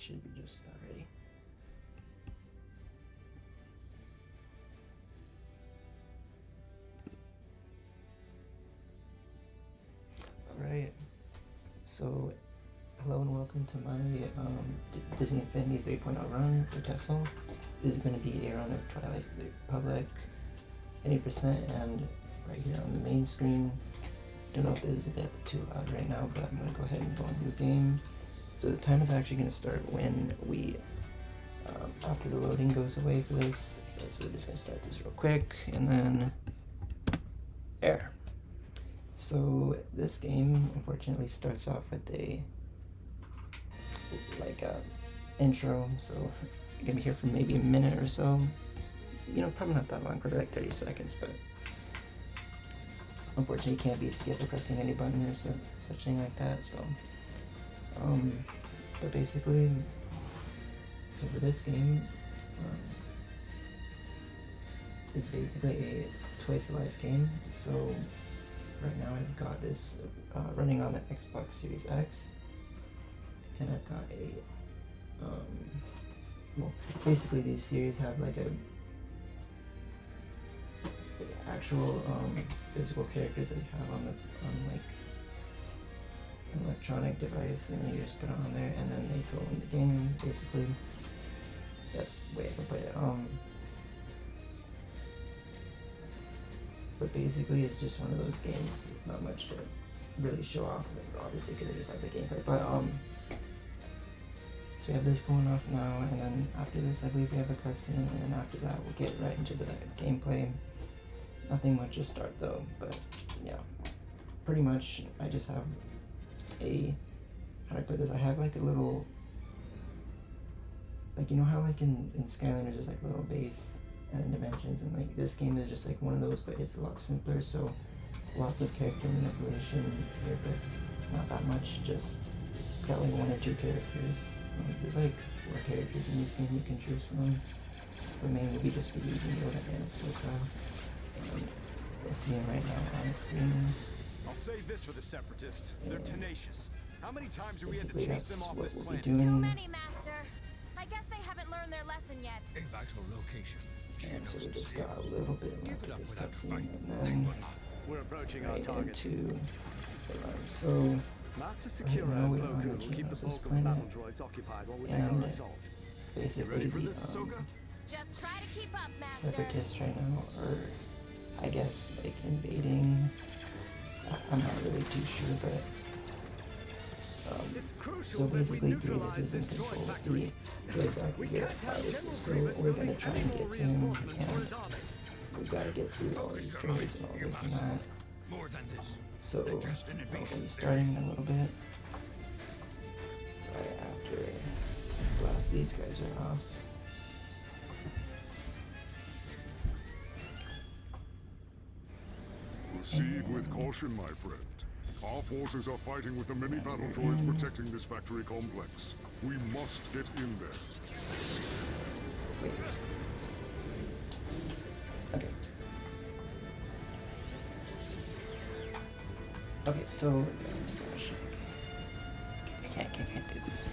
should be just about ready. Alright, so hello and welcome to my Disney Infinity 3.0 run for Kessel. This is going to be a run of Twilight Republic, 80%, and right here on the main screen. Don't know if this is a bit too loud right now, but I'm going to go ahead and go into the game. So the time is actually going to start when we, after the loading goes away for this. So we're just going to start this real quick, and then there. So this game unfortunately starts off with a intro, so you're gonna be here for maybe a minute or so. You know, probably not that long, probably like 30 seconds, but unfortunately can't be skipped or pressing any button or such thing like that. So but basically, so for this game, it's basically a twice a life game. So right now I've got this running on the Xbox Series X, and I've got a well, basically these series have like actual physical characters that you have on like an electronic device, and then you just put it on there, and then they go in the game. Basically, that's the way I can put it. But basically, it's just one of those games. Not much to really show off, obviously, because I just have the gameplay. But so we have this going off now, and then after this, I believe we have a cutscene, and then after that, we'll get right into the gameplay. Nothing much to start though, but yeah, pretty much. I just have how do I put this? I have like a little, like, you know how like in Skylanders there's like a little base and dimensions, and like this game is just like one of those, but it's a lot simpler. So lots of character manipulation here, but not that much. Just got like 1 or 2 characters. There's like 4 characters in this game you can choose from, but mainly we just be using Yoda and Ahsoka. We'll see him right now on the screen. I'll save this for the Separatists. They're tenacious. How many times are we had to Basically, chase them that's off what this we'll be planet? doing. Too many, Master. I guess they haven't learned their lesson yet. A vital location. And so we just got a little bit of Give it up this without cutscene, fight. and then We're approaching our right target. into the run. So Master right Secura now and we Plo don't Koon actually will keep the know this bulk of the planet, battle droids occupied while we make our and assault. basically ready for the this, Ahsoka? Just try to keep up, Master. Separatists right now are, I guess, like invading. I'm not really too sure, but It's crucial so that we basically neutralize Grievous is in this control droid of the factory. droid factory here at Have Titus, General so Grievous we're gonna building try any and more get to him, reinforcements for and his army. we gotta get through all these droids and all this and that. More than this. So we'll be starting in a little bit. Right after blast these guys are off. Proceed with caution, my friend. Our forces are fighting with the many battle droids protecting this factory complex. We must get in there. Wait. Okay. Okay, so oh gosh. I can't do this.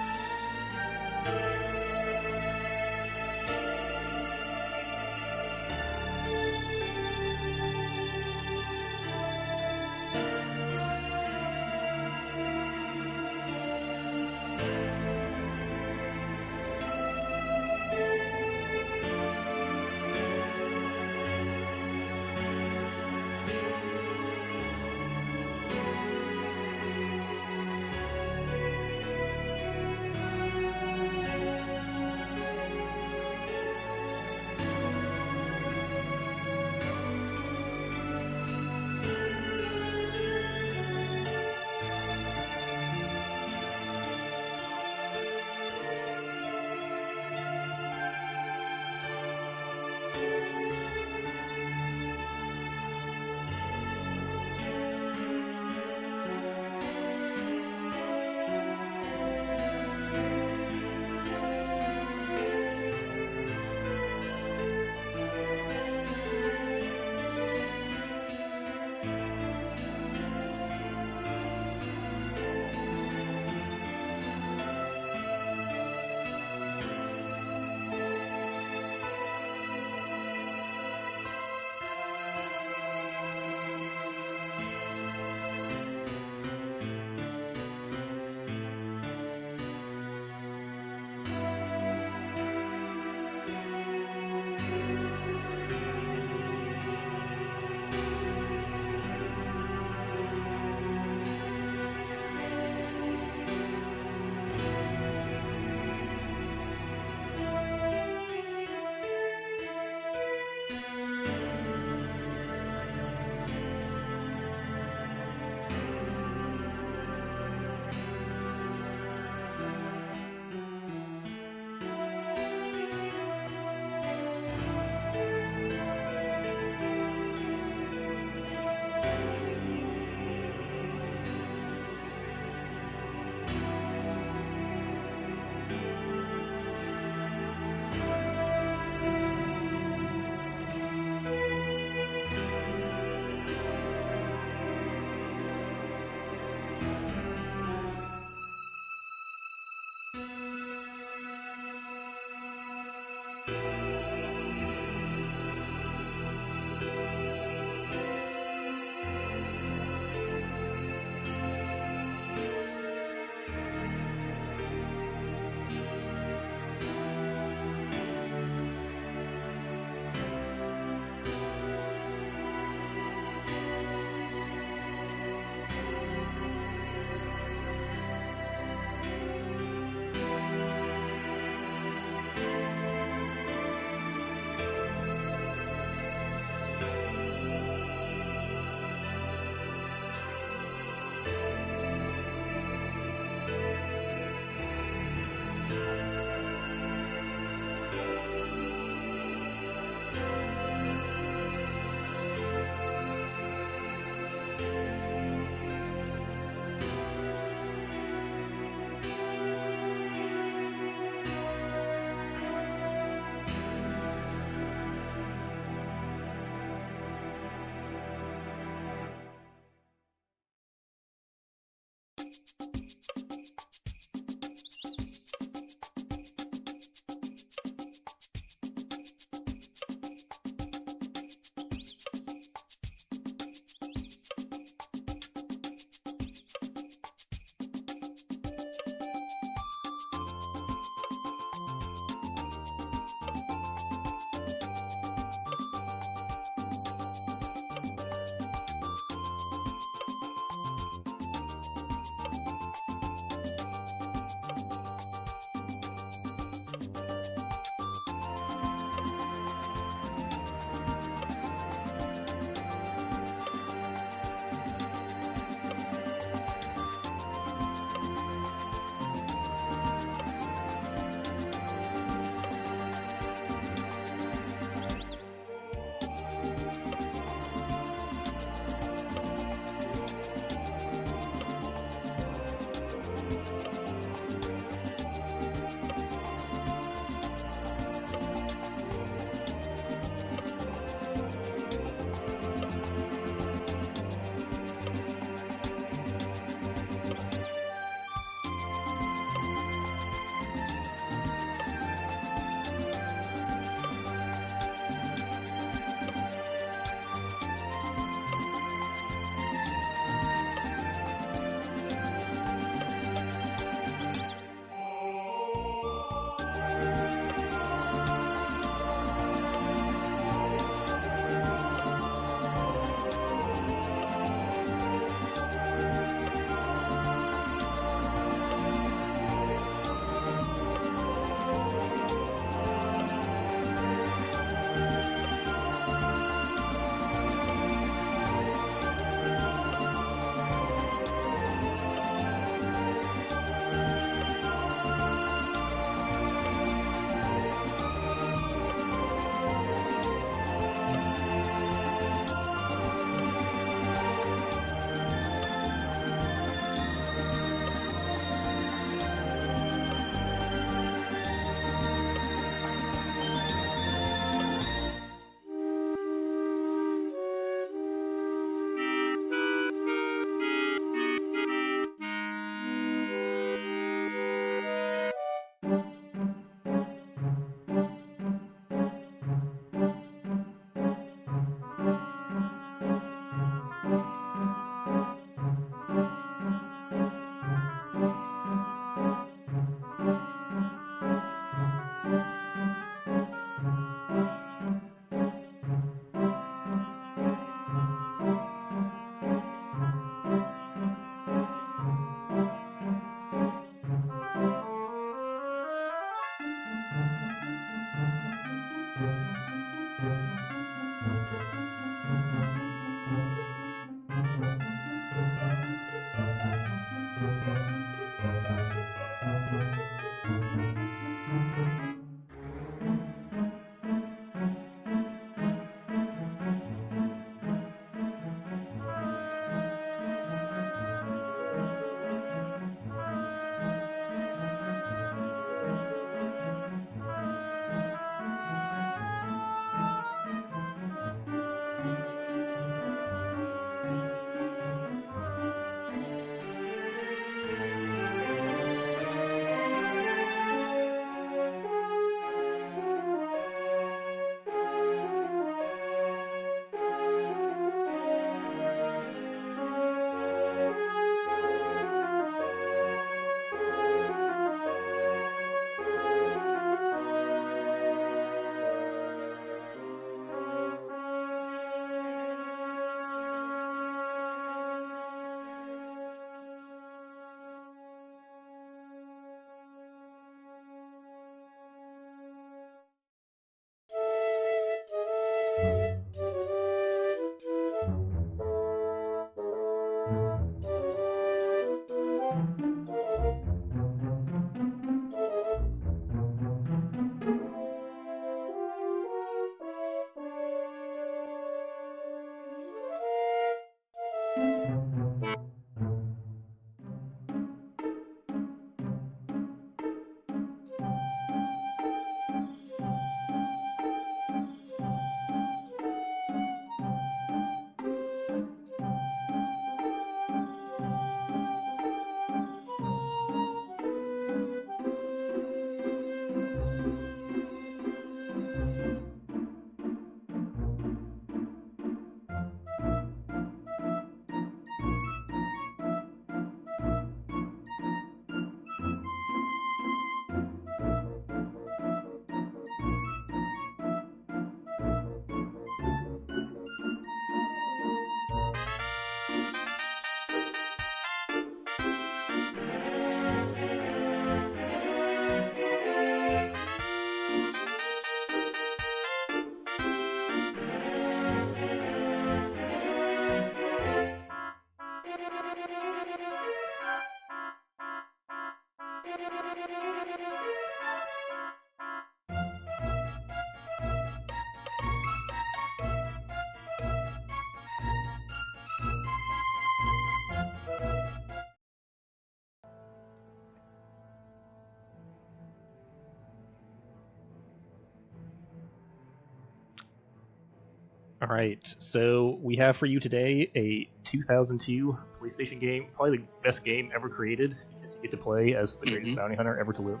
All right, so we have for you today a 2002 PlayStation game, probably the best game ever created, because you get to play as the greatest bounty hunter ever to live.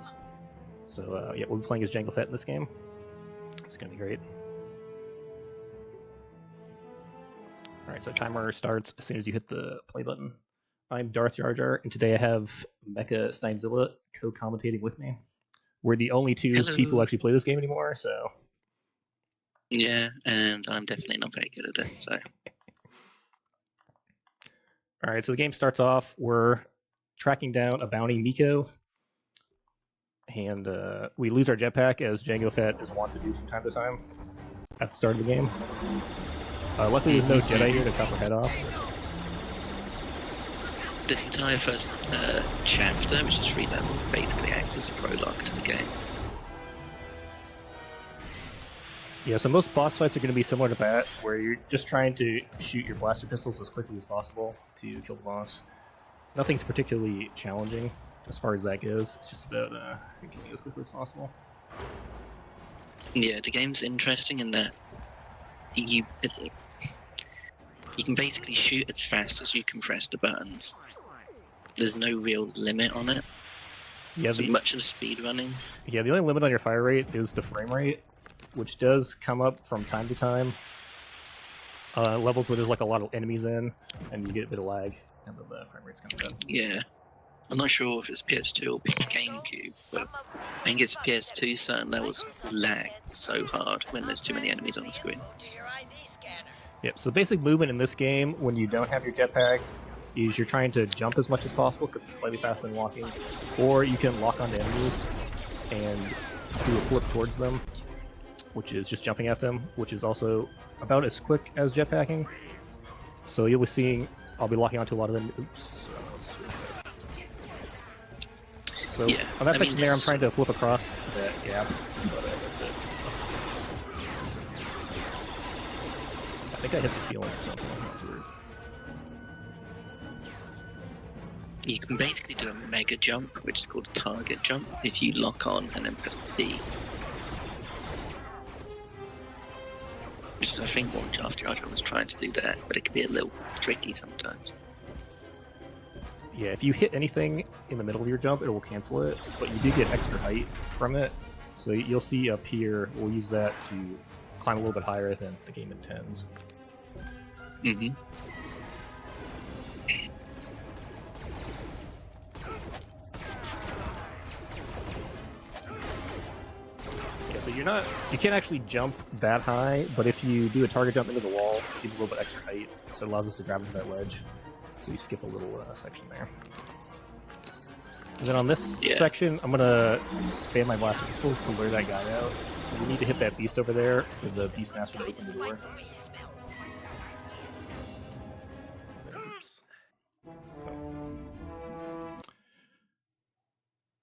So yeah, we'll be playing as Jango Fett in this game. It's gonna be great. All right, so timer starts as soon as you hit the play button. I'm Darth Jar Jar, and today I have Mecha Steinzilla co-commentating with me. We're the only two people who actually play this game anymore, so. Yeah, and I'm definitely not very good at it, so. Alright, so the game starts off, we're tracking down a bounty, Miko, and we lose our jetpack, as Jango Fett is wont to do from time to time at the start of the game. Luckily there's no Jedi here to chop her head off. So. This entire first chapter, which is 3 levels, basically acts as a prologue to the game. Yeah, so most boss fights are going to be similar to that, where you're just trying to shoot your blaster pistols as quickly as possible to kill the boss. Nothing's particularly challenging as far as that goes. It's just about killing as quickly as possible. Yeah, the game's interesting in that you can basically shoot as fast as you can press the buttons. There's no real limit on it. Yeah, so much of the speed running. Yeah, the only limit on your fire rate is the frame rate, which does come up from time to time. Levels where there's like a lot of enemies in, and you get a bit of lag, and then the frame rate's kind of dead. Yeah. I'm not sure if it's PS2 or GameCube, but I think it's PS2 certain levels lag so hard when there's too many enemies on the screen. Yep, so basic movement in this game, when you don't have your jetpack, is you're trying to jump as much as possible, because it's slightly faster than walking, or you can lock onto enemies and do a flip towards them, which is just jumping at them, which is also about as quick as jetpacking. So you'll be seeing, I'll be locking onto a lot of them. Oops. So yeah, on that section there, I'm trying to flip across that gap, but I missed it. I think I hit the ceiling or something. That's weird. You can basically do a mega jump, which is called a target jump, if you lock on and then press B. Which is, I think, what Darth Jar Jar was trying to do there, but it can be a little tricky sometimes. Yeah, if you hit anything in the middle of your jump, it will cancel it, but you do get extra height from it. So you'll see up here, we'll use that to climb a little bit higher than the game intends. Mm-hmm. Yeah, so you can't actually jump that high, but if you do a target jump into the wall, it gives a little bit extra height, so it allows us to grab into that ledge. So you skip a little section there. And then on this section, I'm gonna spam my blaster pistols to lure that guy out. We need to hit that beast over there for the Beastmaster to open the door.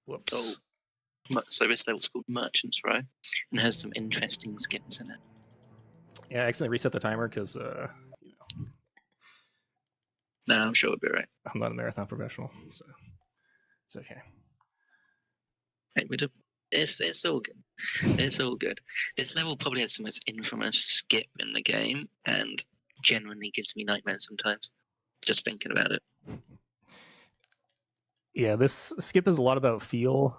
Whoops. Oh, so this level's called Merchant's Row, and has some interesting skips in it. Yeah, I accidentally reset the timer because, No, I'm sure it'll be right. I'm not a marathon professional, so it's okay. Hey, it's all good. It's all good. This level probably has the most infamous skip in the game, and genuinely gives me nightmares sometimes, just thinking about it. Yeah, this skip is a lot about feel.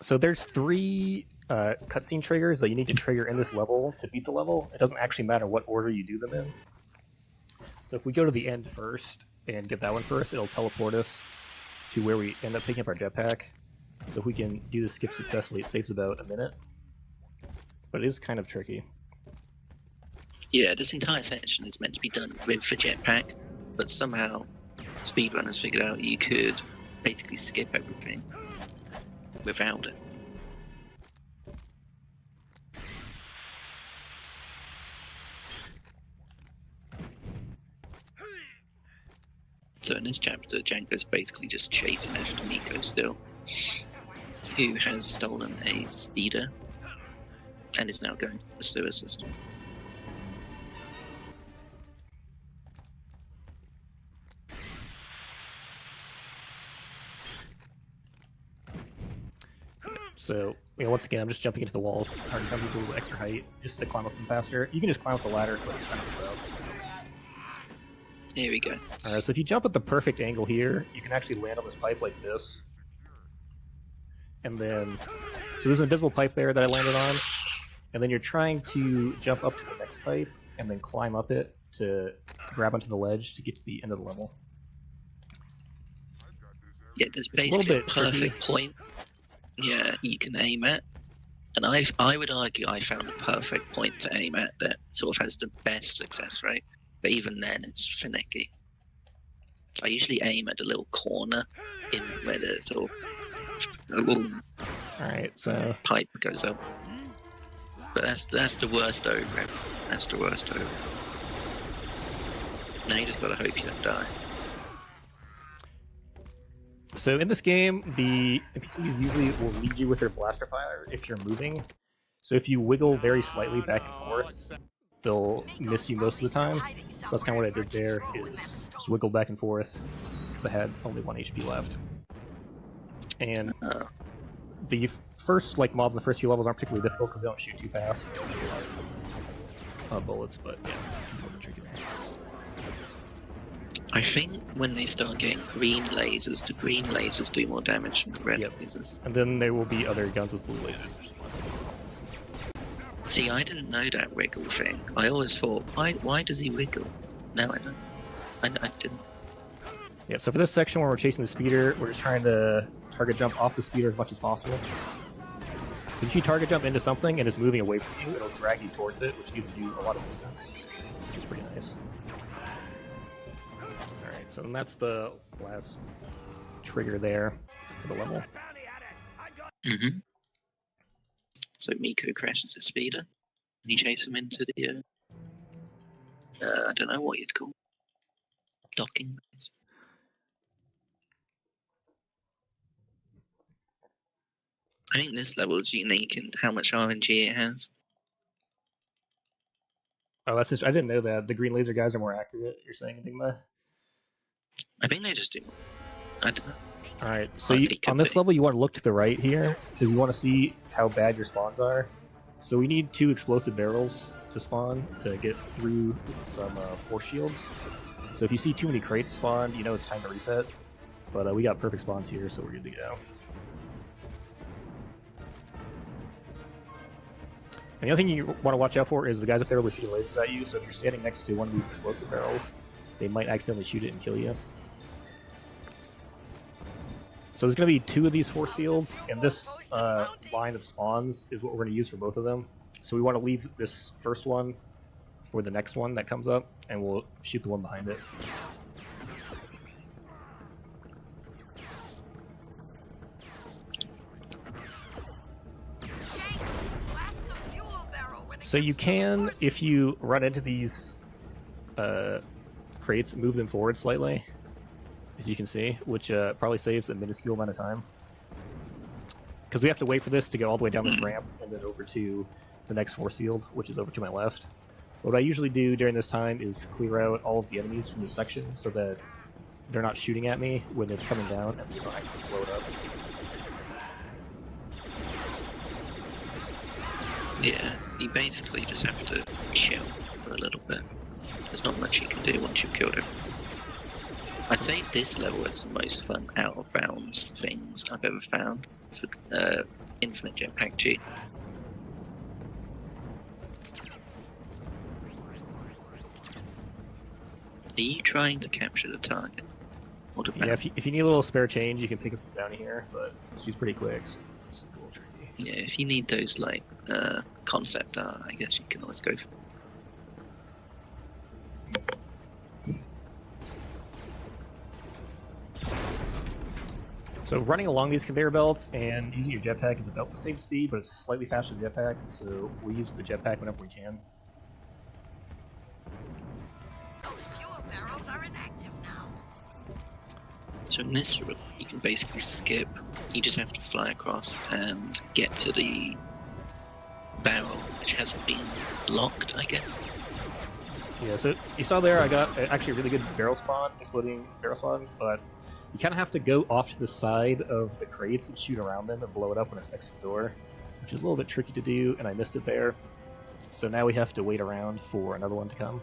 So there's 3 cutscene triggers that you need to trigger in this level to beat the level. It doesn't actually matter what order you do them in. So if we go to the end first and get that one first, it'll teleport us to where we end up picking up our jetpack. So if we can do the skip successfully, it saves about a minute. But it is kind of tricky. Yeah, this entire section is meant to be done with the jetpack, but somehow speedrunners figured out you could basically skip everything without it. So in this chapter, Janko's basically just chasing after Miko still, who has stolen a speeder and is now going to the sewer system. So, once again, I'm just jumping into the walls, trying to jump into a little extra height just to climb up them faster. You can just climb up the ladder, but it's kind of slow. So. Here we go. So if you jump at the perfect angle here, you can actually land on this pipe like this. And then, so there's an invisible pipe there that I landed on. And then you're trying to jump up to the next pipe and then climb up it to grab onto the ledge to get to the end of the level. Yeah, there's It's a little basically a bit perfect point. Yeah, you can aim at. And I would argue I found a perfect point to aim at that sort of has the best success rate. But even then, it's finicky. I usually aim at the little corner in where the sort of Alright, so pipe goes up. But that's the worst over it. That's the worst over it. Now you just gotta hope you don't die. So in this game, the NPCs usually will lead you with their blaster fire if you're moving. So if you wiggle very slightly back and forth, they'll miss you most of the time. So that's kind of what I did there, is just wiggle back and forth, because I had only 1 HP left. And the first mobs in the first few levels aren't particularly difficult because they don't shoot too fast. They don't shoot a lot of bullets, but yeah, you can pull the trigger there. I think when they start getting green lasers, the green lasers do more damage than the red lasers. And then there will be other guns with blue lasers. See, I didn't know that wiggle thing. I always thought, why does he wiggle? Now I know. I didn't. Yeah, so for this section where we're chasing the speeder, we're just trying to target jump off the speeder as much as possible. Because if you target jump into something and it's moving away from you, it'll drag you towards it, which gives you a lot of distance, which is pretty nice. Alright, so then that's the last trigger there for the level. Mm-hmm. So Miko crashes the speeder, and you chase him into the, I don't know what you'd call docking. I think this level is unique in how much RNG it has. Oh, that's just, I didn't know that. The green laser guys are more accurate, you're saying, Enigma? I think they just do more. I don't know. Alright, so on this level you want to look to the right here, because you want to see how bad your spawns are. So we need 2 explosive barrels to spawn to get through some force shields. So if you see too many crates spawned, you know it's time to reset. But we got perfect spawns here, so we're good to go. And the other thing you want to watch out for is the guys up there will shoot lasers at you, so if you're standing next to one of these explosive barrels, they might accidentally shoot it and kill you. So there's going to be 2 of these force fields, and this line of spawns is what we're going to use for both of them. So we want to leave this first one for the next one that comes up, and we'll shoot the one behind it. So you can, if you run into these crates, move them forward slightly, as you can see, which probably saves a minuscule amount of time. Because we have to wait for this to go all the way down this ramp and then over to the next force field, which is over to my left. What I usually do during this time is clear out all of the enemies from this section so that they're not shooting at me when it's coming down and we don't actually blow it up. Yeah, you basically just have to chill for a little bit. There's not much you can do once you've killed everyone. I'd say this level is the most fun out-of-bounds things I've ever found for Infinite Jetpack G. Are you trying to capture the target? Or the Yeah, if you need a little spare change, you can pick up this bounty here, but she's pretty quick, so it's a little tricky. Yeah, if you need those, like, concept art, I guess you can always go for it. So running along these conveyor belts and using your jetpack is about the same speed, but it's slightly faster than the jetpack, so we use the jetpack whenever we can. Those fuel barrels are inactive now. So in this room, you can basically skip. You just have to fly across and get to the barrel, which hasn't been locked, I guess. Yeah, so you saw there I got actually a really good barrel spawn, exploding barrel spawn, but you kind of have to go off to the side of the crates and shoot around them and blow it up when it's next to the door, which is a little bit tricky to do, and I missed it there. So now we have to wait around for another one to come.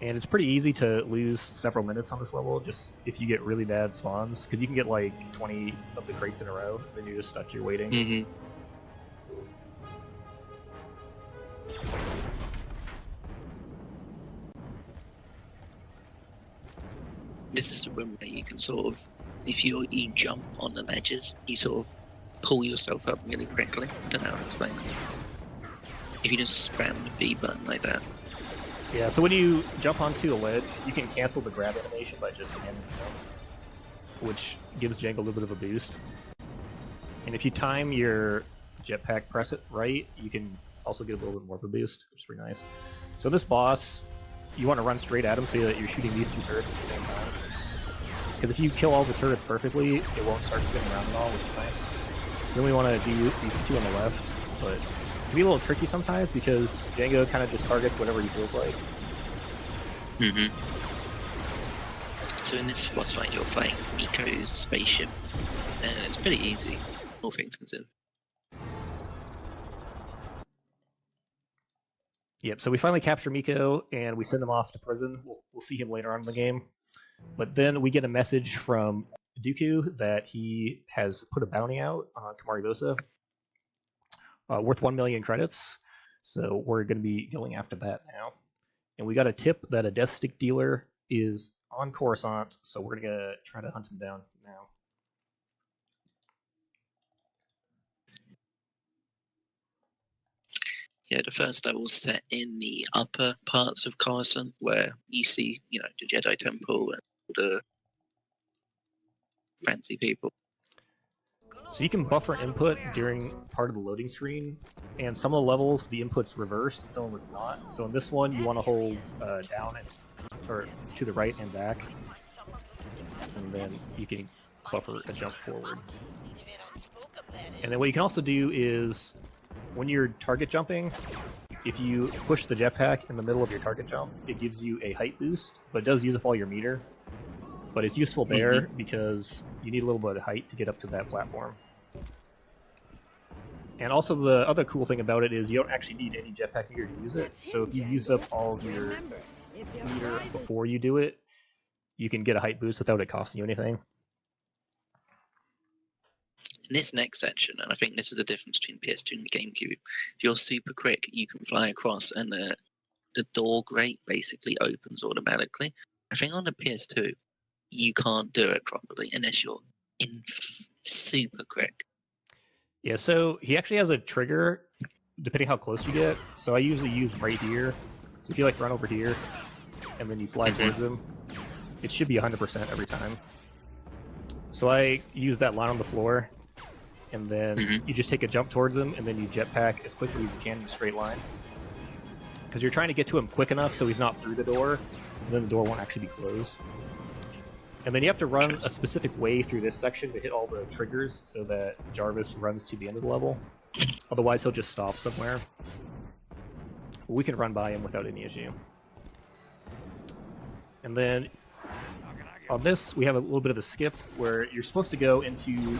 And it's pretty easy to lose several minutes on this level, just if you get really bad spawns, because you can get like 20 of the crates in a row, then you're just stuck here waiting. Mm-hmm. This is the room where you can sort of, if you jump on the ledges, you sort of pull yourself up really quickly. I don't know how to explain it. If you just spam the B button like that. Yeah, so when you jump onto a ledge, you can cancel the grab animation by just spamming jump, which gives Django a little bit of a boost. And if you time your jetpack press it right, you can also get a little bit more of a boost, which is pretty nice. So this boss, you want to run straight at him so that you're shooting these two turrets at the same time. Because if you kill all the turrets perfectly, it won't start spinning around at all, which is nice. So then we want to do these two on the left, but it can be a little tricky sometimes because Django kind of just targets whatever he feels like. Mm-hmm. So in this boss fight, you're fighting Miko's spaceship, and it's pretty easy, all things considered. Yep, so we finally capture Miko, and we send him off to prison. We'll see him later on in the game. But then we get a message from Dooku that he has put a bounty out on Kamaribosa, worth 1 million credits. So we're going to be going after that now. And we got a tip that a death stick dealer is on Coruscant, so we're going to try to hunt him down now. Yeah, the first level's set in the upper parts of Coruscant, where you see, the Jedi Temple and all the fancy people. So you can buffer input during part of the loading screen, and some of the levels the input's reversed and some of it's not. So in this one you want to hold down or to the right and back, and then you can buffer a jump forward. And then what you can also do is when you're target jumping, if you push the jetpack in the middle of your target jump, it gives you a height boost, but it does use up all your meter. But it's useful there because you need a little bit of height to get up to that platform. And also the other cool thing about it is you don't actually need any jetpack meter to use it. So if you've used up all of your meter before you do it, you can get a height boost without it costing you anything. In this next section, and I think this is the difference between PS2 and the GameCube, if you're super quick, you can fly across and the door grate basically opens automatically. I think on the PS2, you can't do it properly unless you're super quick. Yeah, so he actually has a trigger depending how close you get. So I usually use right here. So if you run over here and then you fly towards him, it should be 100% every time. So I use that line on the floor, and then you just take a jump towards him, and then you jetpack as quickly as you can in a straight line. Because you're trying to get to him quick enough so he's not through the door, and then the door won't actually be closed. And then you have to run a specific way through this section to hit all the triggers so that Jarvis runs to the end of the level. Otherwise, he'll just stop somewhere. We can run by him without any issue. And then on this, we have a little bit of a skip where you're supposed to go into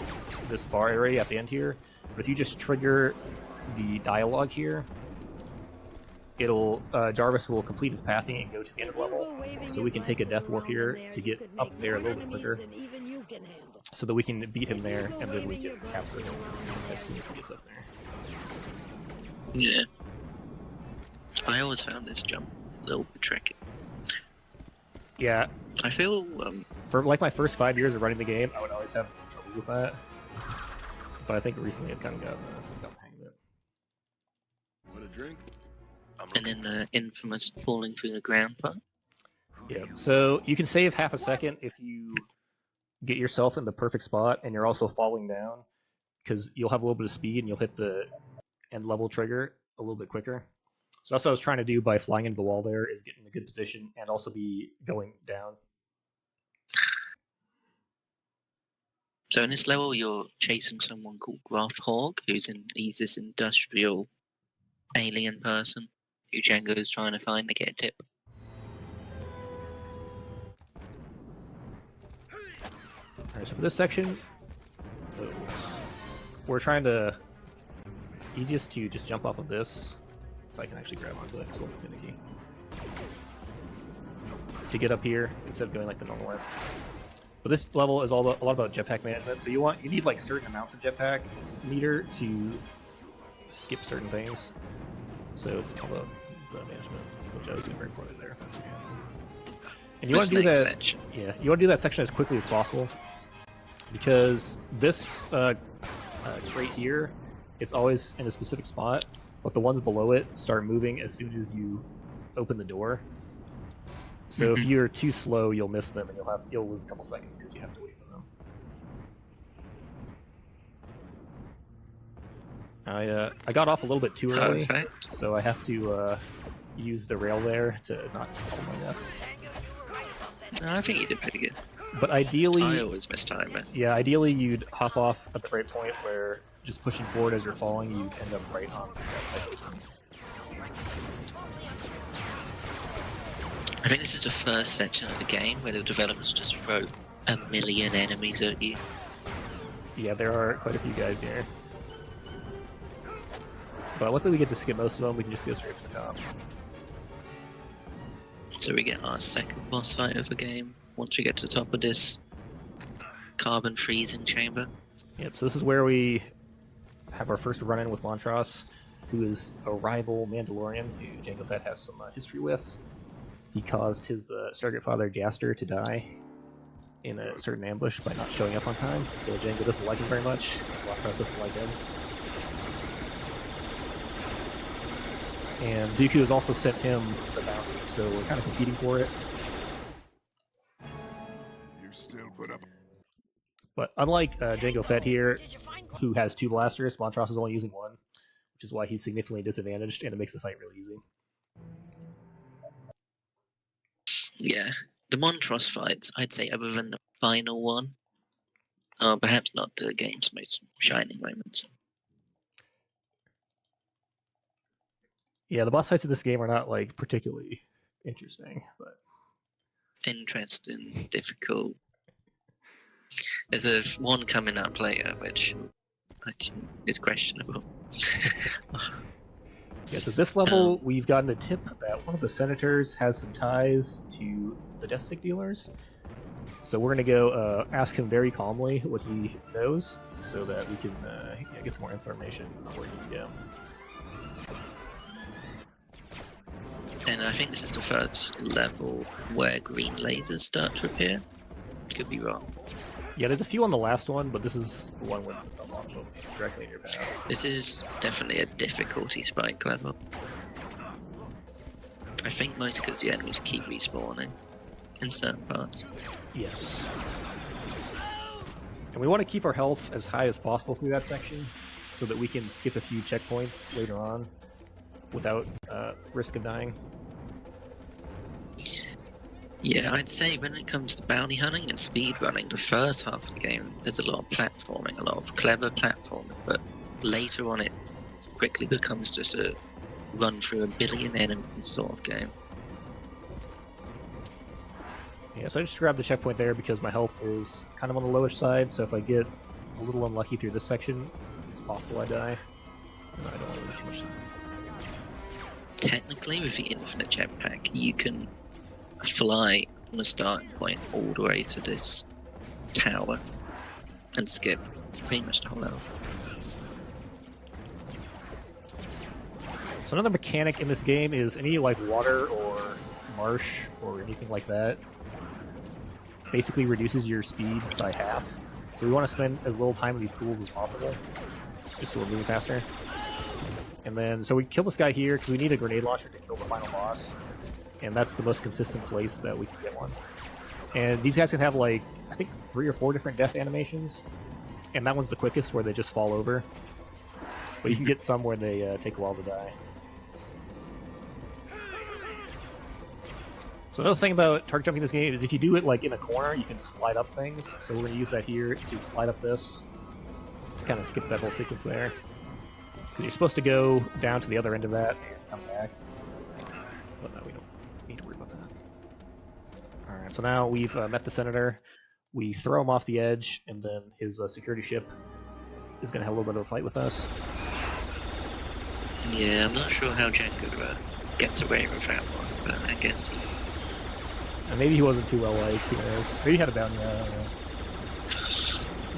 this bar area at the end here. But if you just trigger the dialogue here, Jarvis will complete his pathing and go to the end of the level. So we can take a death warp here to get up there a little bit quicker, so that we can beat him there, and then we can capture him as soon as he gets up there. Yeah. I always found this jump a little bit tricky. Yeah. I feel... for my first 5 years of running the game, I would always have trouble with that. But I think recently I've kind of got the hang of it. Want a drink? And then the infamous falling through the ground part. Yeah, so you can save half a second if you get yourself in the perfect spot and you're also falling down, because you'll have a little bit of speed and you'll hit the end level trigger a little bit quicker. So that's what I was trying to do by flying into the wall there, is get in a good position and also be going down. So in this level, you're chasing someone called Graf Hogg, he's this industrial alien person who Django is trying to find to get a tip. Alright, so for this section, we're trying to... Easiest to just jump off of this. If I can actually grab onto it, it's a little bit finicky. To get up here, instead of going like the normal way. But this level is a lot about jetpack management, so you need like certain amounts of jetpack meter to skip certain things. So it's all about the management, which I was doing very poorly there. That's okay. And you want to do that. Section. Yeah, you want to do that section as quickly as possible, because this right here, it's always in a specific spot, but the ones below it start moving as soon as you open the door. So if you're too slow, you'll miss them, and you'll lose a couple seconds because you have to wait for them. I got off a little bit too early, so I have to use the rail there to not fall my death. No, I think you did pretty good. But ideally, I always miss time. Yeah, ideally you'd hop off at the right point where just pushing forward as you're falling, you end up right on that. I think this is the first section of the game where the developers just throw a million enemies at you. Yeah, there are quite a few guys here. But luckily we get to skip most of them, we can just go straight to the top. So we get our second boss fight of the game once we get to the top of this carbon freezing chamber. Yep, so this is where we have our first run-in with Montross, who is a rival Mandalorian who Jango Fett has some history with. He caused his surrogate father, Jaster, to die in a certain ambush by not showing up on time, so Jango doesn't like him very much, and Montross doesn't like him. And Dooku has also sent him the bounty, so we're kind of competing for it. You still put up. But unlike Jango Fett here, who has 2 blasters, Montross is only using 1, which is why he's significantly disadvantaged, and it makes the fight really easy. Yeah, the Montross fights, I'd say, other than the final one, are perhaps not the game's most shining moments. Yeah, the boss fights in this game are not like particularly interesting, but interesting, difficult. There's a one coming up later, which is questionable. Yeah, so this level, we've gotten the tip that one of the senators has some ties to the death stick dealers. So we're going to go ask him very calmly what he knows, so that we can get some more information on where he needs to go. And I think this is the first level where green lasers start to appear. Could be wrong. Yeah, there's a few on the last one, but this is the one with a lot of them directly in your path. This is definitely a difficulty spike level. I think mostly because the enemies keep respawning in certain parts. Yes. And we want to keep our health as high as possible through that section, so that we can skip a few checkpoints later on without risk of dying. Yeah, I'd say when it comes to bounty hunting and speedrunning, the first half of the game, there's a lot of platforming, a lot of clever platforming, but later on it quickly becomes just a run through a billion enemies sort of game. Yeah, so I just grabbed the checkpoint there because my health is kind of on the lowish side, so if I get a little unlucky through this section, it's possible I die. And I don't want to lose too much time. Technically, with the infinite jetpack, you can fly from the starting point all the way to this tower and skip pretty much the whole level. So another mechanic in this game is any like water or marsh or anything like that basically reduces your speed by half. So we want to spend as little time in these pools as possible, just so we're moving faster. And then, so we kill this guy here because we need a grenade launcher to kill the final boss. And that's the most consistent place that we can get one. And these guys can have like, I think 3 or 4 different death animations. And that one's the quickest, where they just fall over. But you can get some where they take a while to die. So another thing about target jumping in this game is if you do it like in a corner, you can slide up things. So we're going to use that here to slide up this to kind of skip that whole sequence there. Because you're supposed to go down to the other end of that and come back. But no, we don't need to worry about that. Alright, so now we've met the Senator. We throw him off the edge, and then his security ship is going to have a little bit of a fight with us. Yeah, I'm not sure how Django gets away with that one, but I guess he... And maybe he wasn't too well liked, who knows. Maybe he had a bounty, I don't know.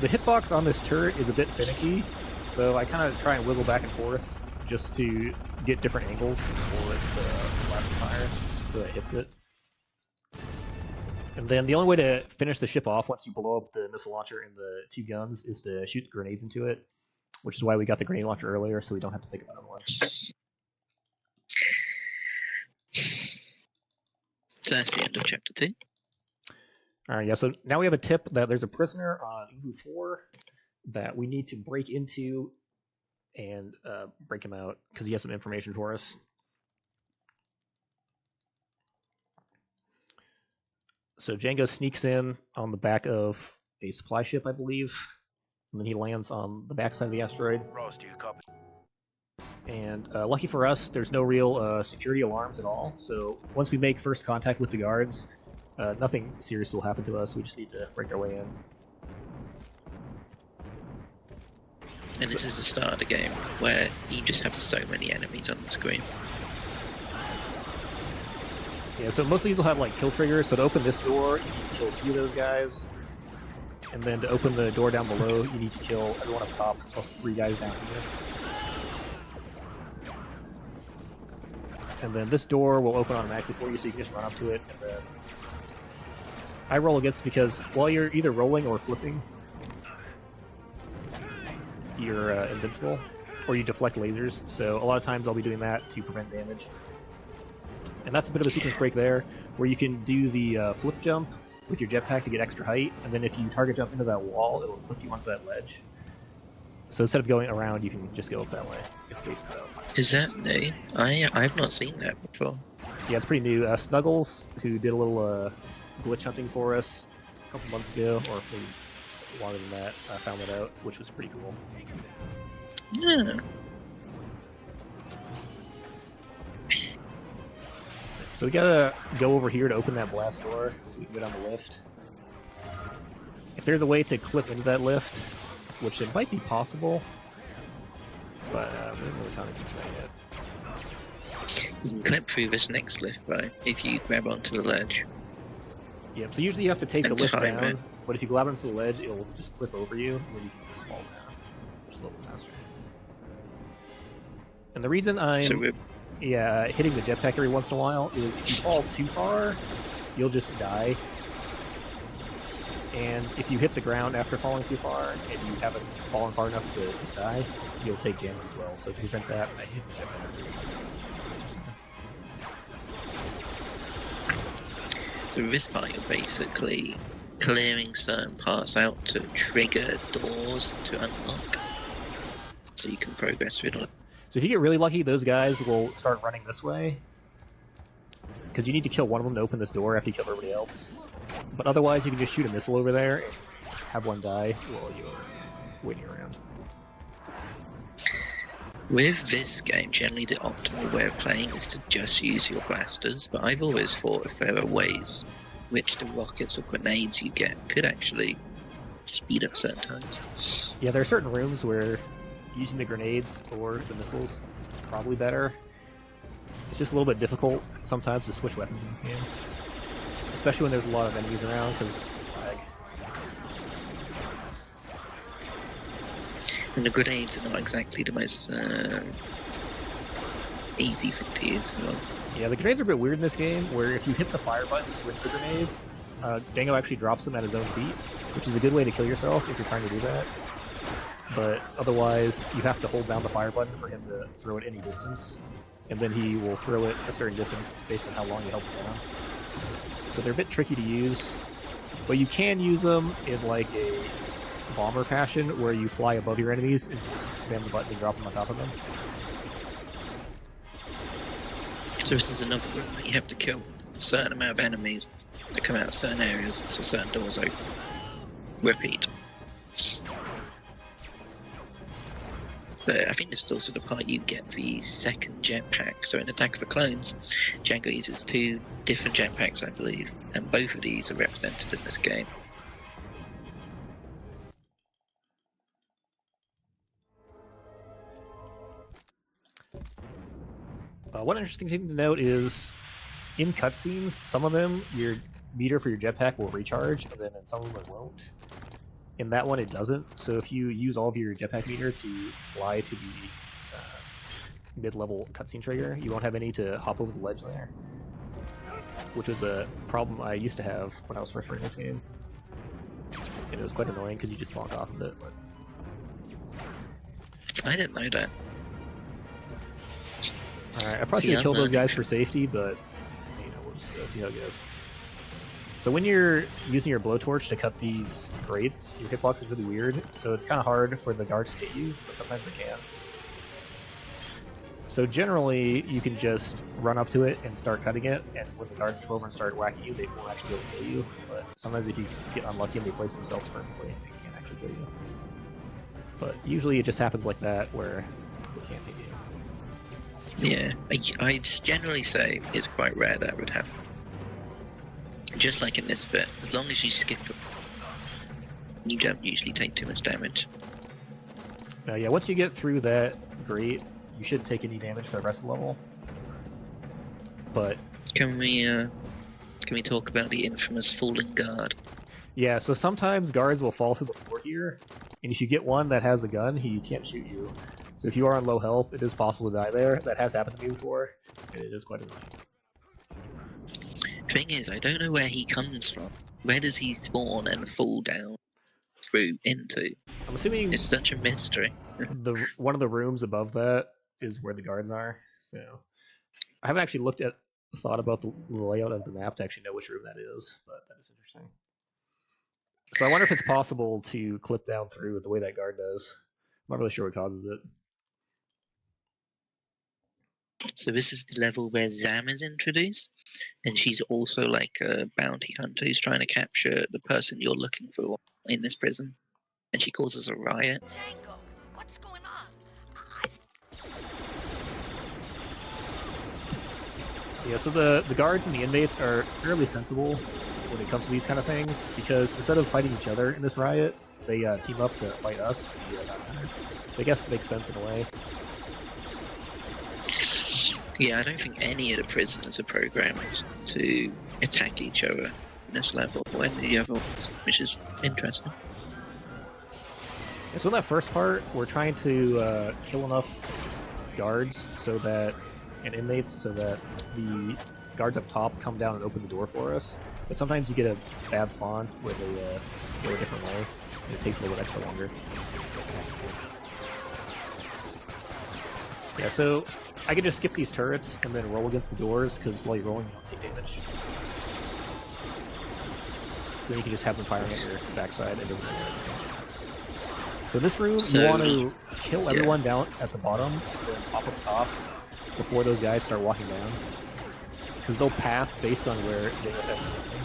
The hitbox on this turret is a bit finicky, so I kind of try and wiggle back and forth just to get different angles for the blast fire so that it hits it. And then the only way to finish the ship off once you blow up the missile launcher and the 2 guns is to shoot grenades into it, which is why we got the grenade launcher earlier, so we don't have to pick up another one. So that's the end of chapter 2. Alright, yeah, so now we have a tip that there's a prisoner on Uvu 4 that we need to break into and break him out, because he has some information for us. So Django sneaks in on the back of a supply ship, I believe, and then he lands on the backside of the asteroid. Ross, do you copy? And lucky for us, there's no real security alarms at all, so once we make first contact with the guards, nothing serious will happen to us. We just need to break our way in. And this is the start of the game, where you just have so many enemies on the screen. Yeah, so most of these will have like kill triggers, so to open this door, you need to kill 2 of those guys. And then to open the door down below, you need to kill everyone up top, plus 3 guys down here. And then this door will open automatically for you, so you can just run up to it, and then... I roll against because while you're either rolling or flipping, you're invincible, or you deflect lasers, so a lot of times I'll be doing that to prevent damage. And that's a bit of a sequence break there, where you can do the flip jump with your jetpack to get extra height, and then if you target jump into that wall, it'll flip you onto that ledge. So instead of going around, you can just go up that way. It saves about 5 Is seconds. that new? I've not seen that before. Yeah, it's pretty new. Snuggles, who did a little glitch hunting for us a couple months ago, or maybe longer than that, found that out, which was pretty cool. Yeah. So we gotta go over here to open that blast door, so we can go down the lift. If there's a way to clip into that lift, which it might be possible, but we haven't really found anything yet. You can clip through this next lift, right? If you grab onto the ledge. Yeah, so usually you have to take the And lift time down, it. but if you grab onto the ledge, it'll just clip over you, and then you can just fall down, which is a little faster. And the reason I'm So we're... hitting the jetpack every once in a while is if you fall too far, you'll just die. And if you hit the ground after falling too far, and you haven't fallen far enough to just die, you'll take damage as well. So to prevent that, I hit the jetpack every So this part, you're basically clearing certain parts out to trigger doors to unlock, so you can progress through it. So if you get really lucky, those guys will start running this way, because you need to kill one of them to open this door after you kill everybody else. But otherwise, you can just shoot a missile over there and have one die while you're waiting around. With this game, generally the optimal way of playing is to just use your blasters, but I've always thought if there are ways which the rockets or grenades you get could actually speed up certain times. Yeah, there are certain rooms where using the grenades or the missiles is probably better. It's just a little bit difficult sometimes to switch weapons in this game, especially when there's a lot of enemies around, because lag. And the grenades are not exactly the most easy thing to use as well. Yeah, the grenades are a bit weird in this game, where if you hit the fire button with the grenades, Dango actually drops them at his own feet, which is a good way to kill yourself if you're trying to do that. But otherwise, you have to hold down the fire button for him to throw it any distance, and then he will throw it a certain distance based on how long you held it down. So they're a bit tricky to use, but you can use them in like a bomber fashion, where you fly above your enemies and just spam the button and drop them on top of them. So this is another room that you have to kill certain amount of enemies that come out of certain areas, so certain doors open. Repeat. But I think this is also the part you get the second jetpack. So in Attack of the Clones, Django uses 2 different jetpacks, I believe, and both of these are represented in this game. One interesting thing to note is, in cutscenes, some of them, your meter for your jetpack will recharge, and then in some of them it won't. In that one, it doesn't. So if you use all of your jetpack meter to fly to the mid-level cutscene trigger, you won't have any to hop over the ledge there, which was a problem I used to have when I was first running this game. And it was quite annoying because you just bonk off of it. But... I didn't know that. Alright, I probably should kill those guys for safety, but you know, we'll just see how it goes. So when you're using your blowtorch to cut these grates, your hitbox is really weird, so it's kind of hard for the guards to hit you, but sometimes they can. So generally, you can just run up to it and start cutting it, and when the guards come over and start whacking you, they won't actually be able to kill you. But sometimes if you get unlucky and they place themselves perfectly, they can actually kill you. But usually it just happens like that, where they can't hit you. Yeah, I'd generally say it's quite rare that would happen. Just like in this bit, as long as you skip it, you don't usually take too much damage. Now, yeah, once you get through that grate, you shouldn't take any damage for the rest of the level. But can we talk about the infamous falling guard? Yeah, so sometimes guards will fall through the floor here, and if you get one that has a gun, he can't shoot you. So if you are on low health, it is possible to die there. That has happened to me before, and it is quite annoying. Thing is, I don't know where he comes from. Where does he spawn and fall down through into? I'm assuming it's such a mystery. One of the rooms above that is where the guards are. So I haven't actually thought about the layout of the map to actually know which room that is, but that is interesting. So I wonder if it's possible to clip down through the way that guard does. I'm not really sure what causes it. So this is the level where Zam is introduced, and she's also like a bounty hunter who's trying to capture the person you're looking for in this prison, and she causes a riot. Django, what's going on? Yeah, so the guards and the inmates are fairly sensible when it comes to these kind of things, because instead of fighting each other in this riot, they team up to fight us. So I guess it makes sense in a way. Yeah, I don't think any of the prisoners are programmed to attack each other in this level, and the other ones, which is interesting. And so in that first part, we're trying to kill enough guards and inmates so that the guards up top come down and open the door for us. But sometimes you get a bad spawn where they go a different way, and it takes a little bit extra longer. Yeah, so I can just skip these turrets and then roll against the doors, because while you're rolling, you don't take damage. So then you can just have them firing at your backside and doesn't really damage. So in this room, you want to kill everyone down at the bottom and then pop up top before those guys start walking down. Because they'll path based on where they end up standing.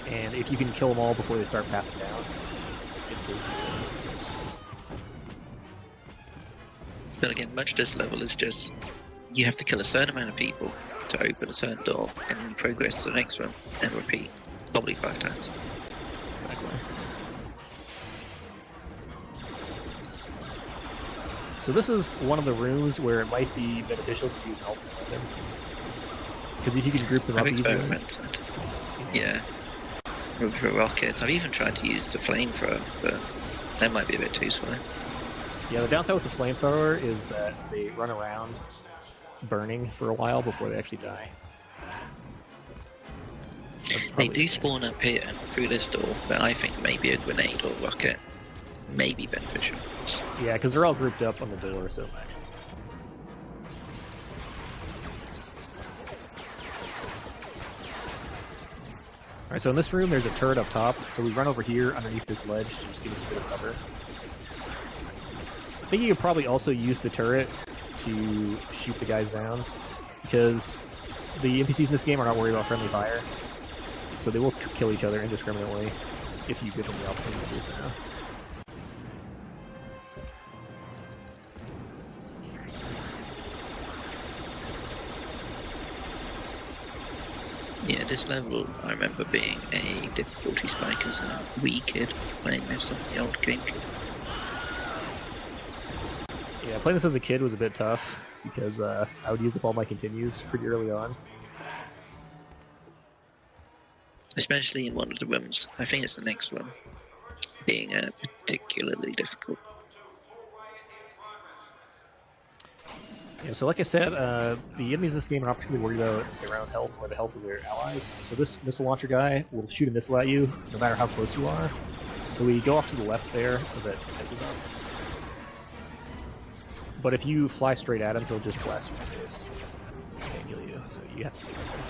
And if you can kill them all before they start pathing down, it saves you. But again, much of this level is just you have to kill a certain amount of people to open a certain door, and then progress to the next one and repeat, probably 5 times. Exactly. So this is one of the rooms where it might be beneficial to use an alternate weapon, because if you can group them up easily. Yeah. With the rockets, I've even tried to use the flamethrower, but that might be a bit too slow. Yeah, the downside with the flamethrower is that they run around burning for a while before they actually die. They do spawn up here through this door, but I think maybe a grenade or rocket may be beneficial. Yeah, because they're all grouped up on the door, so actually. Alright, so in this room there's a turret up top, so we run over here underneath this ledge to just give us a bit of cover. I think you could probably also use the turret to shoot the guys down, because the NPCs in this game are not worried about friendly fire, so they will kill each other indiscriminately if you give them the opportunity to do so. Yeah, this level I remember being a difficulty spike as a wee kid playing this on the old GameCube. Yeah, playing this as a kid was a bit tough because I would use up all my continues pretty early on. Especially in one of the rooms. I think it's the next one, being particularly difficult. Yeah, so like I said, the enemies in this game are not particularly worried about their own health or the health of their allies. So this missile launcher guy will shoot a missile at you no matter how close you are. So we go off to the left there so that it misses us. But if you fly straight at him, he'll just blast you in the face and kill you. So you have to be careful.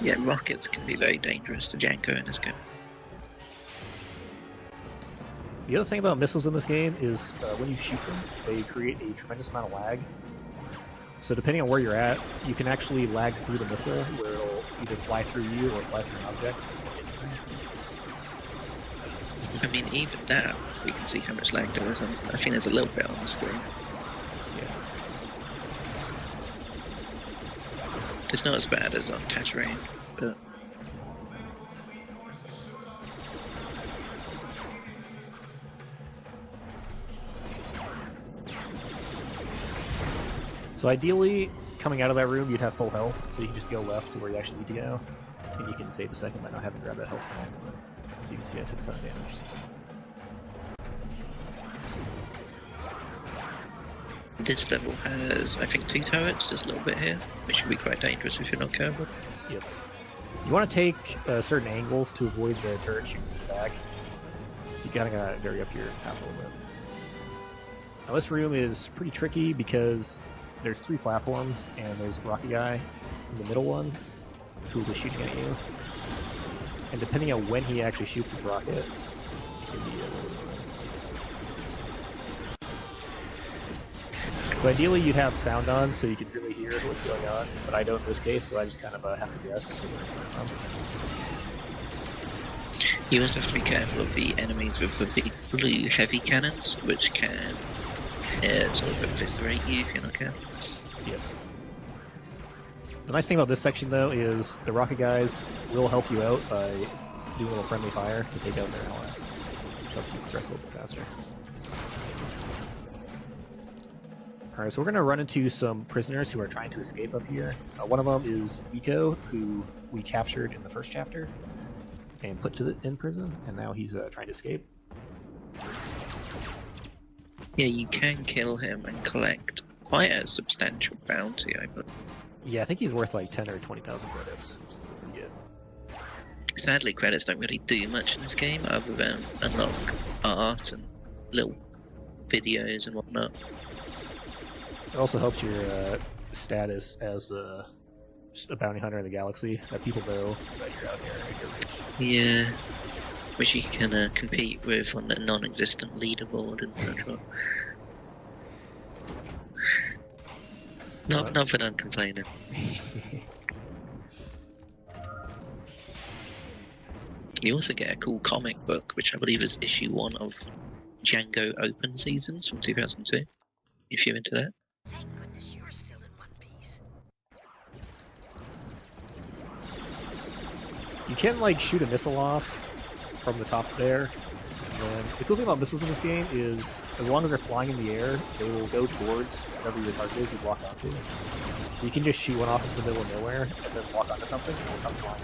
Yeah, rockets can be very dangerous to Django in this game. The other thing about missiles in this game is when you shoot them, they create a tremendous amount of lag. So depending on where you're at, you can actually lag through the missile, where it'll either fly through you or fly through an object. I mean, even now, we can see how much lag there is. I think there's a little bit on the screen. Yeah. It's not as bad as on Tatooine, but... So ideally, coming out of that room, you'd have full health, so you can just go left to where you actually need to go, and you can save a second by not having to grab that health back. So you can see I took a ton of damage. This level has, I think, 2 turrets, just a little bit here, which can be quite dangerous if you're not careful. Yep. You want to take certain angles to avoid the turret shooting you back, so you kind of gotta vary up your path a little bit. Now this room is pretty tricky because there's 3 platforms, and there's a rocket guy in the middle one who will be shooting at you. And depending on when he actually shoots his rocket, it can be a little bit annoying. So ideally you'd have sound on so you can really hear what's going on, but I don't in this case, so I just kind of have to guess what's going on. You also have to be careful of the enemies with the big blue heavy cannons, which can sort of eviscerate you if you're not careful. Yep. The nice thing about this section, though, is the rocket guys will help you out by doing a little friendly fire to take out their allies, which helps you progress a little bit faster. Alright, so we're going to run into some prisoners who are trying to escape up here. One of them is Miko, who we captured in the first chapter and put in prison, and now he's trying to escape. Yeah, you can kill him and collect quite a substantial bounty, I believe. Yeah, I think he's worth like 10 or 20,000 credits, which is pretty good. Sadly, credits don't really do much in this game other than unlock art and little videos and whatnot. It also helps your status as a bounty hunter in the galaxy, that people know that you're out here and you're rich. Yeah, which you can compete with on the non-existent leaderboard and such. Not that I'm complaining. You also get a cool comic book, which I believe is issue 1 of Django Open Seasons from 2002, if you're into that. Thank goodness you're still in one piece. You can like shoot a missile off from the top there. And the cool thing about missiles in this game is, as long as they're flying in the air, they will go towards whatever your target is you walk onto. So you can just shoot one off into the middle of nowhere, and then walk onto something, and it will come flying.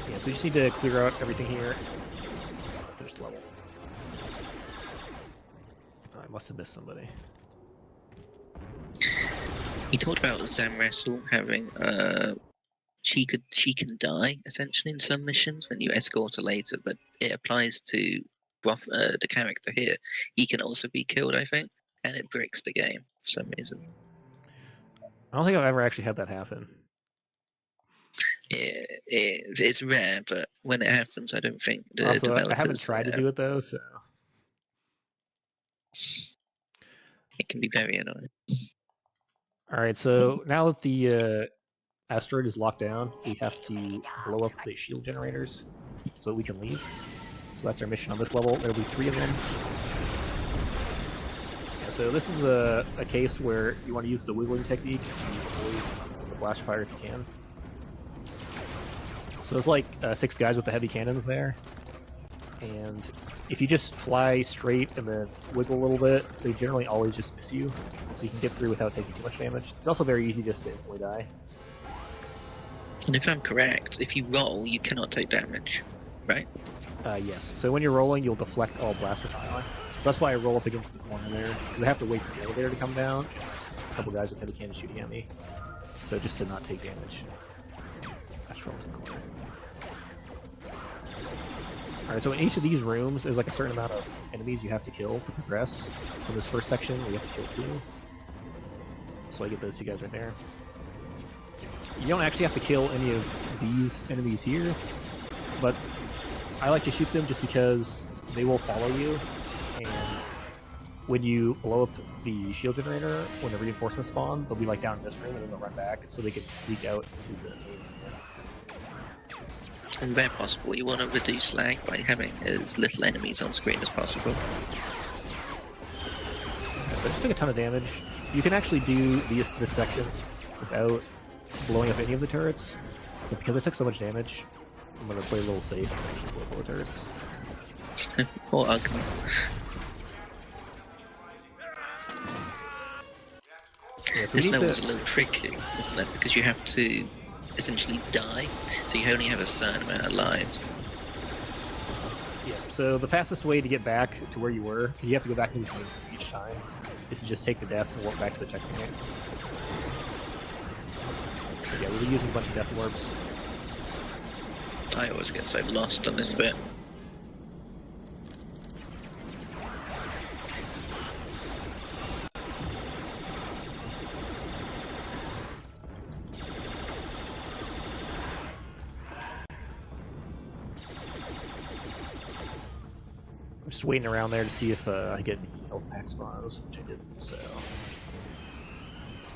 Yeah, so you just need to clear out everything here. Finish the level. Oh, I must have missed somebody. He talked about Zamrassel having she can die essentially in some missions when you escort her later, but it applies to the character here. He can also be killed, I think, and it breaks the game for some reason. I don't think I've ever actually had that happen. It's rare, but when it happens, I don't think the Also, developers... I haven't tried to do it though, so... It can be very annoying. Alright, so now that the asteroid is locked down, we have to blow up the shield generators so that we can leave. So that's our mission on this level. There'll be 3 of them. Yeah, so this is a case where you want to use the wiggling technique to avoid the blast fire if you can. So it's like 6 guys with the heavy cannons there. And if you just fly straight and then wiggle a little bit, they generally always just miss you. So you can get through without taking too much damage. It's also very easy just to instantly die. And if I'm correct, if you roll, you cannot take damage, right? Yes. So when you're rolling, you'll deflect all blaster fire. So that's why I roll up against the corner there. Because I have to wait for the elevator to come down. And there's a couple guys with heavy cannons shooting at me. So just to not take damage. I just roll to the corner. Alright, so in each of these rooms, there's like a certain amount of enemies you have to kill to progress. So this first section, we have to kill 2. So I get those 2 guys right there. You don't actually have to kill any of these enemies here, but I like to shoot them just because they will follow you, and when you blow up the shield generator, when the reinforcements spawn, they'll be like down in this room and then they'll run back so they can leak out to the main room. And where possible, you want to reduce lag by having as little enemies on screen as possible. So I just took a ton of damage. You can actually do this section without blowing up any of the turrets, but because I took so much damage, I'm going to play a little safe and actually blow up all the turrets. Poor Ugly. Yeah, so This level's a little tricky, isn't it? Because you have to essentially die, so you only have a certain amount of lives. Yeah, so the fastest way to get back to where you were, because you have to go back to the game each time, is to just take the death and walk back to the checkpoint. So yeah, we'll be using a bunch of death warps. I always get so lost on this bit. I'm just waiting around there to see if I get any health pack spawns, which I didn't, so...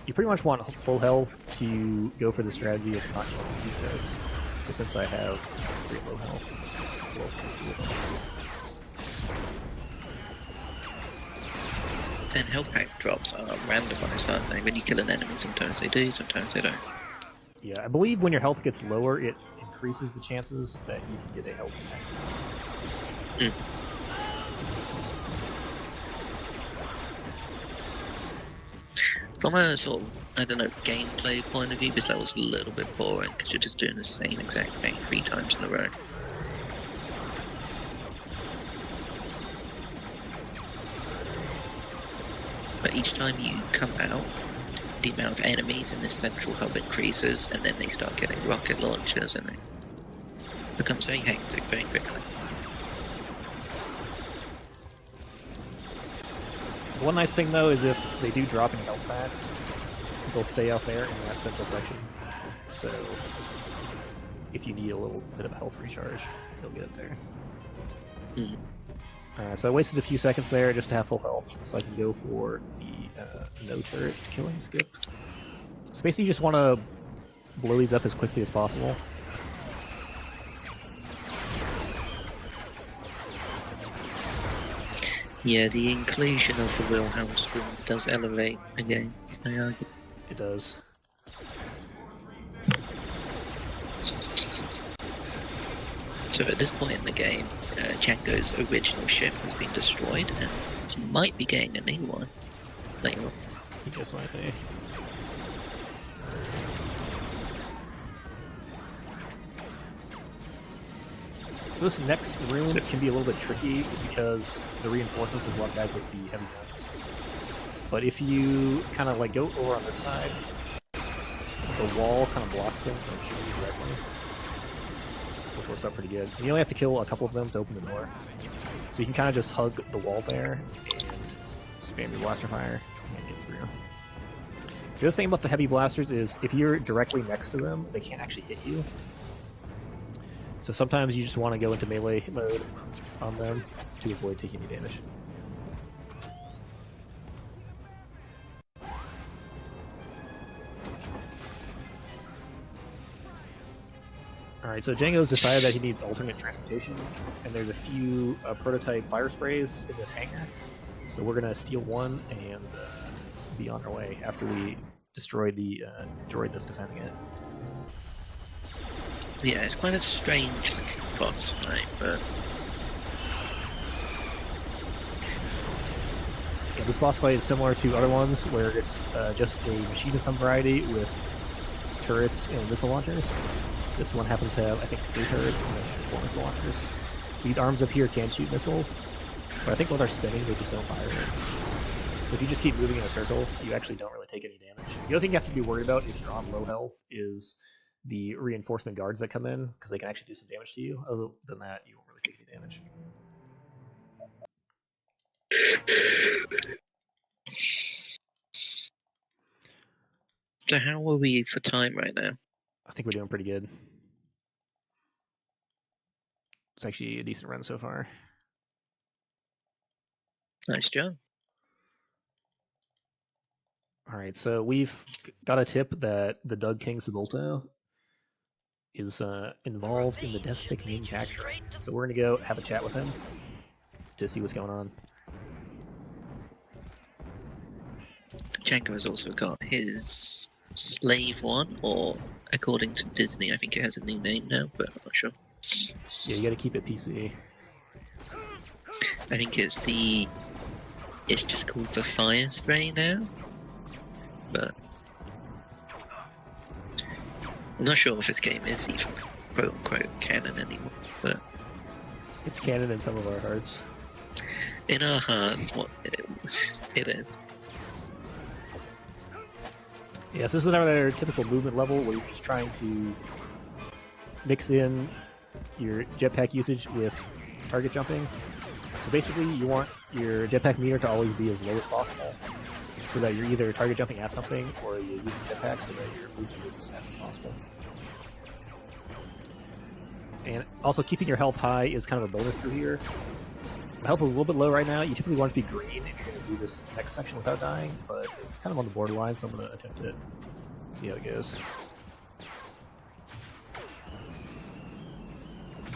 You pretty much want full health to go for the strategy of not killing these guys. So since I have pretty low health, I'm just gonna blow up these 2 of them. And health pack drops are randomized, aren't they? When you kill an enemy, sometimes they do, sometimes they don't. Yeah, I believe when your health gets lower, it increases the chances that you can get a health pack. Mm. From a sort of, I don't know, gameplay point of view, this level's a little bit boring because you're just doing the same exact thing 3 times in a row. But each time you come out, the amount of enemies in this central hub increases, and then they start getting rocket launchers, and it becomes very hectic very quickly. One nice thing though is if they do drop any health packs, they'll stay out there in that central section. So if you need a little bit of a health recharge, you'll get it there. Mm. Alright, so I wasted a few seconds there just to have full health, so I can go for the no turret killing skip. So basically you just want to blow these up as quickly as possible. Yeah, the inclusion of the Wilhelm screen does elevate the game, I argue. It does. So at this point in the game, Django's original ship has been destroyed, and he might be getting a new one later on. He just might be. This next room can be a little bit tricky just because the reinforcements is a lot of guys with the heavy guns. But if you kind of like go over on this side, the wall kind of blocks them from shooting you directly. Which works out pretty good. You only have to kill a couple of them to open the door. So you can kind of just hug the wall there and spam your blaster fire and get through. The other thing about the heavy blasters is if you're directly next to them, they can't actually hit you. So sometimes you just want to go into melee mode on them to avoid taking any damage. Alright, so Django's decided that he needs alternate transportation, and there's a few prototype fire sprays in this hangar. So we're going to steal one and be on our way after we destroy the droid that's defending it. Yeah, it's quite a strange looking boss fight, but yeah, this boss fight is similar to other ones where it's just a machine of some variety with turrets and missile launchers. This one happens to have, I think, 3 turrets and then 4 missile launchers. These arms up here can shoot missiles, but I think when they're spinning, they just don't fire it. So if you just keep moving in a circle, you actually don't really take any damage. The other thing you have to be worried about if you're on low health is the reinforcement guards that come in, because they can actually do some damage to you. Other than that, you won't really take any damage. So how are we for time right now? I think we're doing pretty good. It's actually a decent run so far. Nice job. Alright, so we've got a tip that the Doug King Sebulto is involved in the death stick manufacturing. So we're going to go have a chat with him to see what's going on. Django has also got his Slave One, or according to Disney, I think it has a new name now, but I'm not sure. Yeah, you got to keep it PC. I think it's just called the Fire Spray now, but I'm not sure if this game is even quote-unquote canon anymore, but it's canon in some of our hearts. In our hearts, what it is. Yes, this is another typical movement level where you're just trying to mix in your jetpack usage with target jumping. So basically, you want your jetpack meter to always be as low as possible, so that you're either target jumping at something or you're using jetpack so that your movement is as fast as possible. And also, keeping your health high is kind of a bonus through here. My health is a little bit low right now. You typically want to be green if you're going to do this next section without dying, but it's kind of on the borderline, so I'm going to attempt it. See how it goes.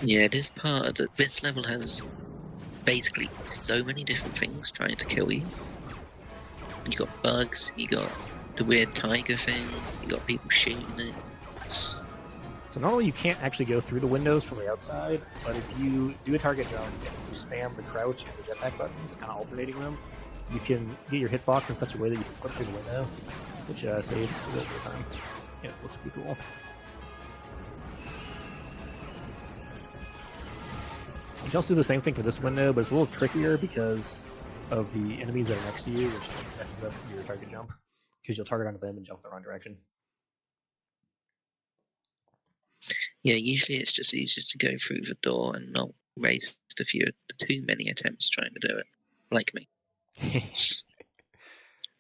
Yeah, this level has basically so many different things trying to kill you. You got bugs, you got the weird tiger things, you got people shooting it. So normally you can't actually go through the windows from the outside, but if you do a target jump and you spam the crouch and the jetpack buttons, kind of alternating them, you can get your hitbox in such a way that you can clip through the window, which saves a little bit of time. Yeah, it looks pretty cool. You can also do the same thing for this window, but it's a little trickier because of the enemies that are next to you, which messes up your target jump, because you'll target onto them and jump the wrong direction. Yeah, usually it's just easier to go through the door and not waste too many attempts trying to do it, like me.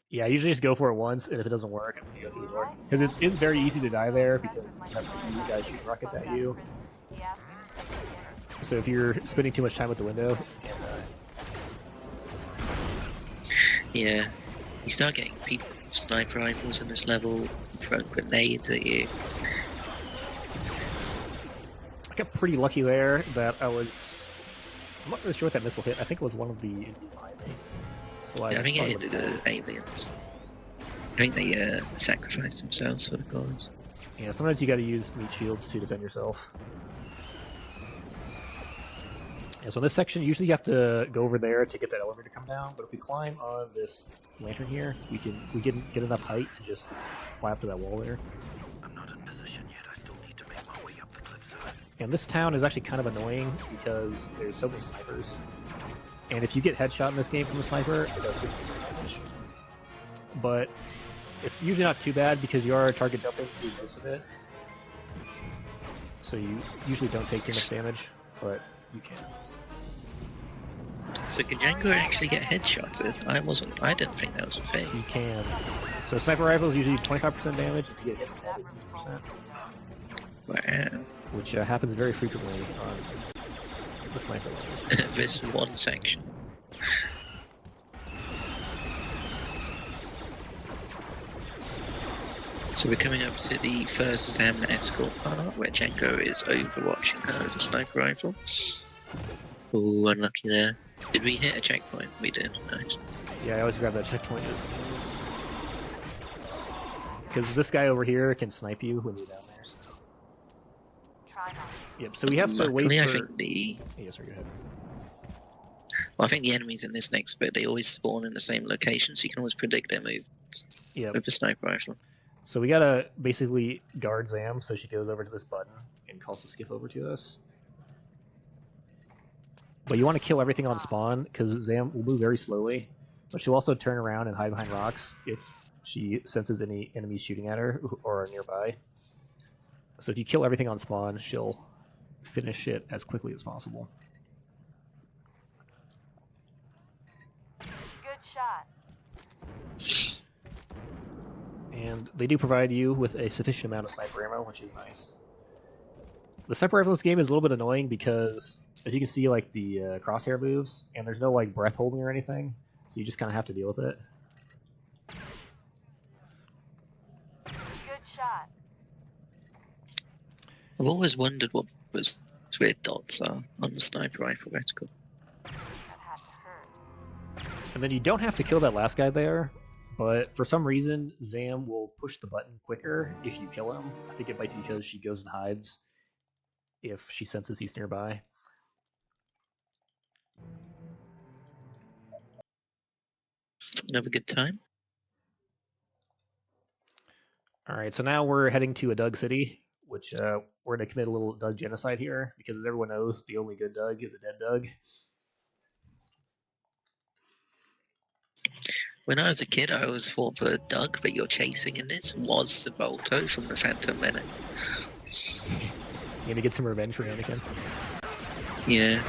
Yeah, I usually just go for it once, and if it doesn't work, I'm going to go through the door. Because it's very easy to die there, because you have 2 guys shooting rockets at you. So if you're spending too much time at the window, you can't die. Yeah, you start getting people with sniper rifles in this level, throwing grenades at you. I got pretty lucky there that I'm not really sure what that missile hit. I think it was one of the enemies behind me. Well, Yeah, I think it hit the aliens. I think they sacrificed themselves for the cause. Yeah, sometimes you gotta use meat shields to defend yourself. Yeah, so in this section, usually you have to go over there to get that elevator to come down, but if we climb on this lantern here, we can get enough height to just fly up to that wall there. I'm not in position yet. I still need to make my way up the cliffside. And this town is actually kind of annoying because there's so many snipers. And if you get headshot in this game from a sniper, it does 50% damage. But it's usually not too bad because you are target jumping through most of it. So you usually don't take too much damage, but you can. So can Django actually get headshotted? I didn't think that was a thing. You can. So sniper rifles usually 25% damage. If you get hit with that, it's 50%. Wow. which happens very frequently on the sniper levels. This one section. So we're coming up to the first Zam escort part, where Django is overwatching her with a sniper rifle. Ooh, unlucky there. Did we hit a checkpoint? We did. Nice. Yeah, I always grab that checkpoint just because. Because this guy over here can snipe you when you're down there. So. Yep. So we have to wait Luckily, for. I think the. Yes, sorry, go ahead. Well, I think the enemies in this next bit, they always spawn in the same location, so you can always predict their movements Yep. with the sniper rifle. So we gotta basically guard Zam so she goes over to this button and calls the skiff over to us. But you want to kill everything on spawn because Zam will move very slowly, but she'll also turn around and hide behind rocks if she senses any enemies shooting at her or are nearby. So if you kill everything on spawn, she'll finish it as quickly as possible. Good shot. And they do provide you with a sufficient amount of sniper ammo, which is nice. The sniper rifle in this game is a little bit annoying because, as you can see, like the crosshair moves, and there's no like breath holding or anything, so you just kind of have to deal with it. Good shot. I've always wondered what those weird dots are on the sniper rifle reticle. That had to hurt. And then you don't have to kill that last guy there, but for some reason, Zam will push the button quicker if you kill him. I think it might be because she goes and hides if she senses he's nearby. Another good time. Alright, so now we're heading to a Doug city, which we're going to commit a little Doug genocide here, because as everyone knows, the only good Doug is a dead Doug. When I was a kid, I always thought the Doug that you're chasing in this was Sabolto from the Phantom Menace. You gonna get some revenge for Anakin? Yeah.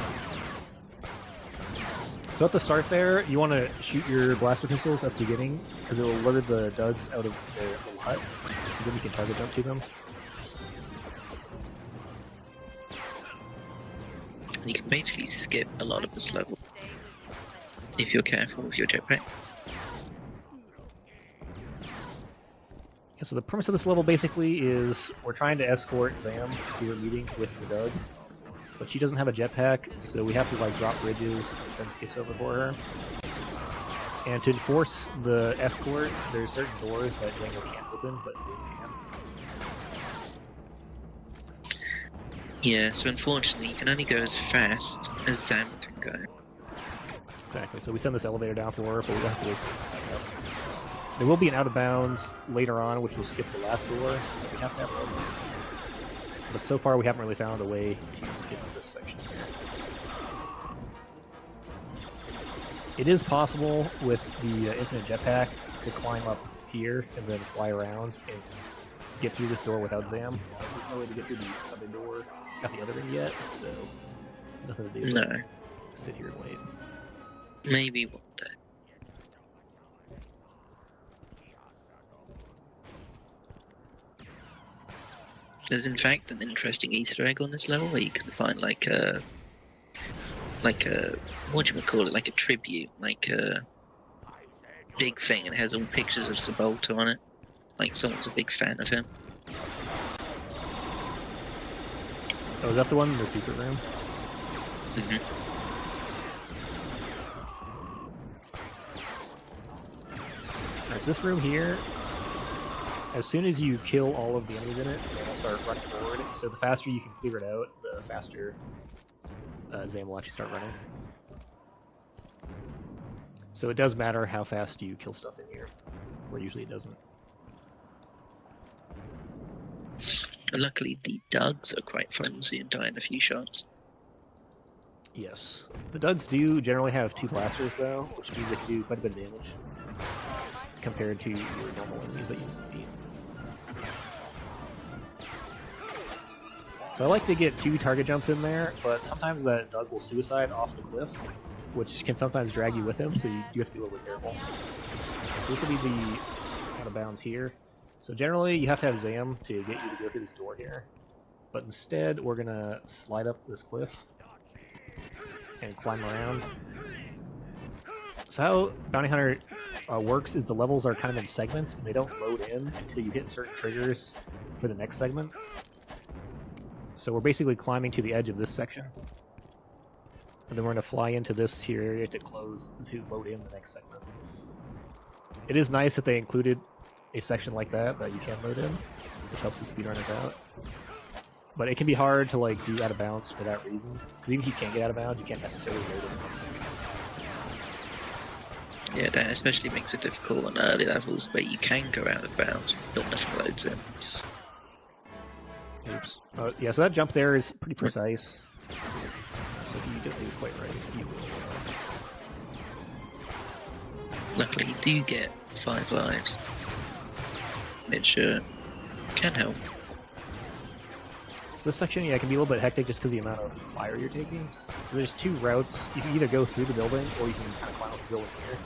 So at the start there, you want to shoot your blaster pistols at the beginning, because it will lure the Dougs out of their little hut, so then you can target jump to them. You can basically skip a lot of this level if you're careful with your jetpack. Yeah, so the premise of this level basically is we're trying to escort Zam to a meeting with the Doug, but she doesn't have a jetpack, so we have to like drop bridges and send skiffs over for her. And to enforce the escort, there's certain doors that Django can't open, but Zam can. Yeah, so unfortunately, you can only go as fast as Zam can go. Exactly, so we send this elevator down for her, but we have to wait for it back up. There will be an out of bounds later on, which will skip the last door that we have to have open. But so far, we haven't really found a way to skip this section here. It is possible with the infinite jetpack to climb up here and then fly around and get through this door without Zam. There's no way to get through the other door at the other end yet, so nothing to do. No. Sit here and wait. Maybe one day. There's in fact an interesting Easter egg on this level where you can find like a whatchamacallit, like a tribute, like a big thing, and it has all pictures of Sabolto on it. Like someone's a big fan of him. Oh, is that the one in the secret room? Mm-hmm. Alright, so this room here, as soon as you kill all of the enemies in it, they will start running forward. So the faster you can clear it out, the faster Zam will actually start running. So it does matter how fast you kill stuff in here, where usually it doesn't. Luckily, the Dougs are quite flimsy and die in a few shots. Yes. The Dougs do generally have 2 blasters though, which means they can do quite a bit of damage compared to your normal enemies that you beat. So I like to get 2 target jumps in there, but sometimes that Doug will suicide off the cliff, which can sometimes drag you with him, so you have to be a little bit careful. So this will be the out of bounds here. So generally you have to have Zam to get you to go through this door here. but instead we're gonna slide up this cliff and climb around. So how Bounty Hunter works is the levels are kind of in segments, and they don't load in until you hit certain triggers for the next segment. So we're basically climbing to the edge of this section, and then we're going to fly into this here area to load in the next segment. It is nice that they included a section like that you can load in, which helps the speedrunners out. But it can be hard to like do out of bounds for that reason, because even if you can't get out of bounds, you can't necessarily load in the next segment. Yeah, that especially makes it difficult on early levels where you can go out of bounds, but nothing loads in. Oops. Yeah, so that jump there is pretty precise. So if you don't do it quite right, you will. Luckily, you do get 5 lives, which can help. This section, yeah, can be a little bit hectic just because of the amount of fire you're taking. So there's 2 routes. You can either go through the building, or you can kind of climb up the building here.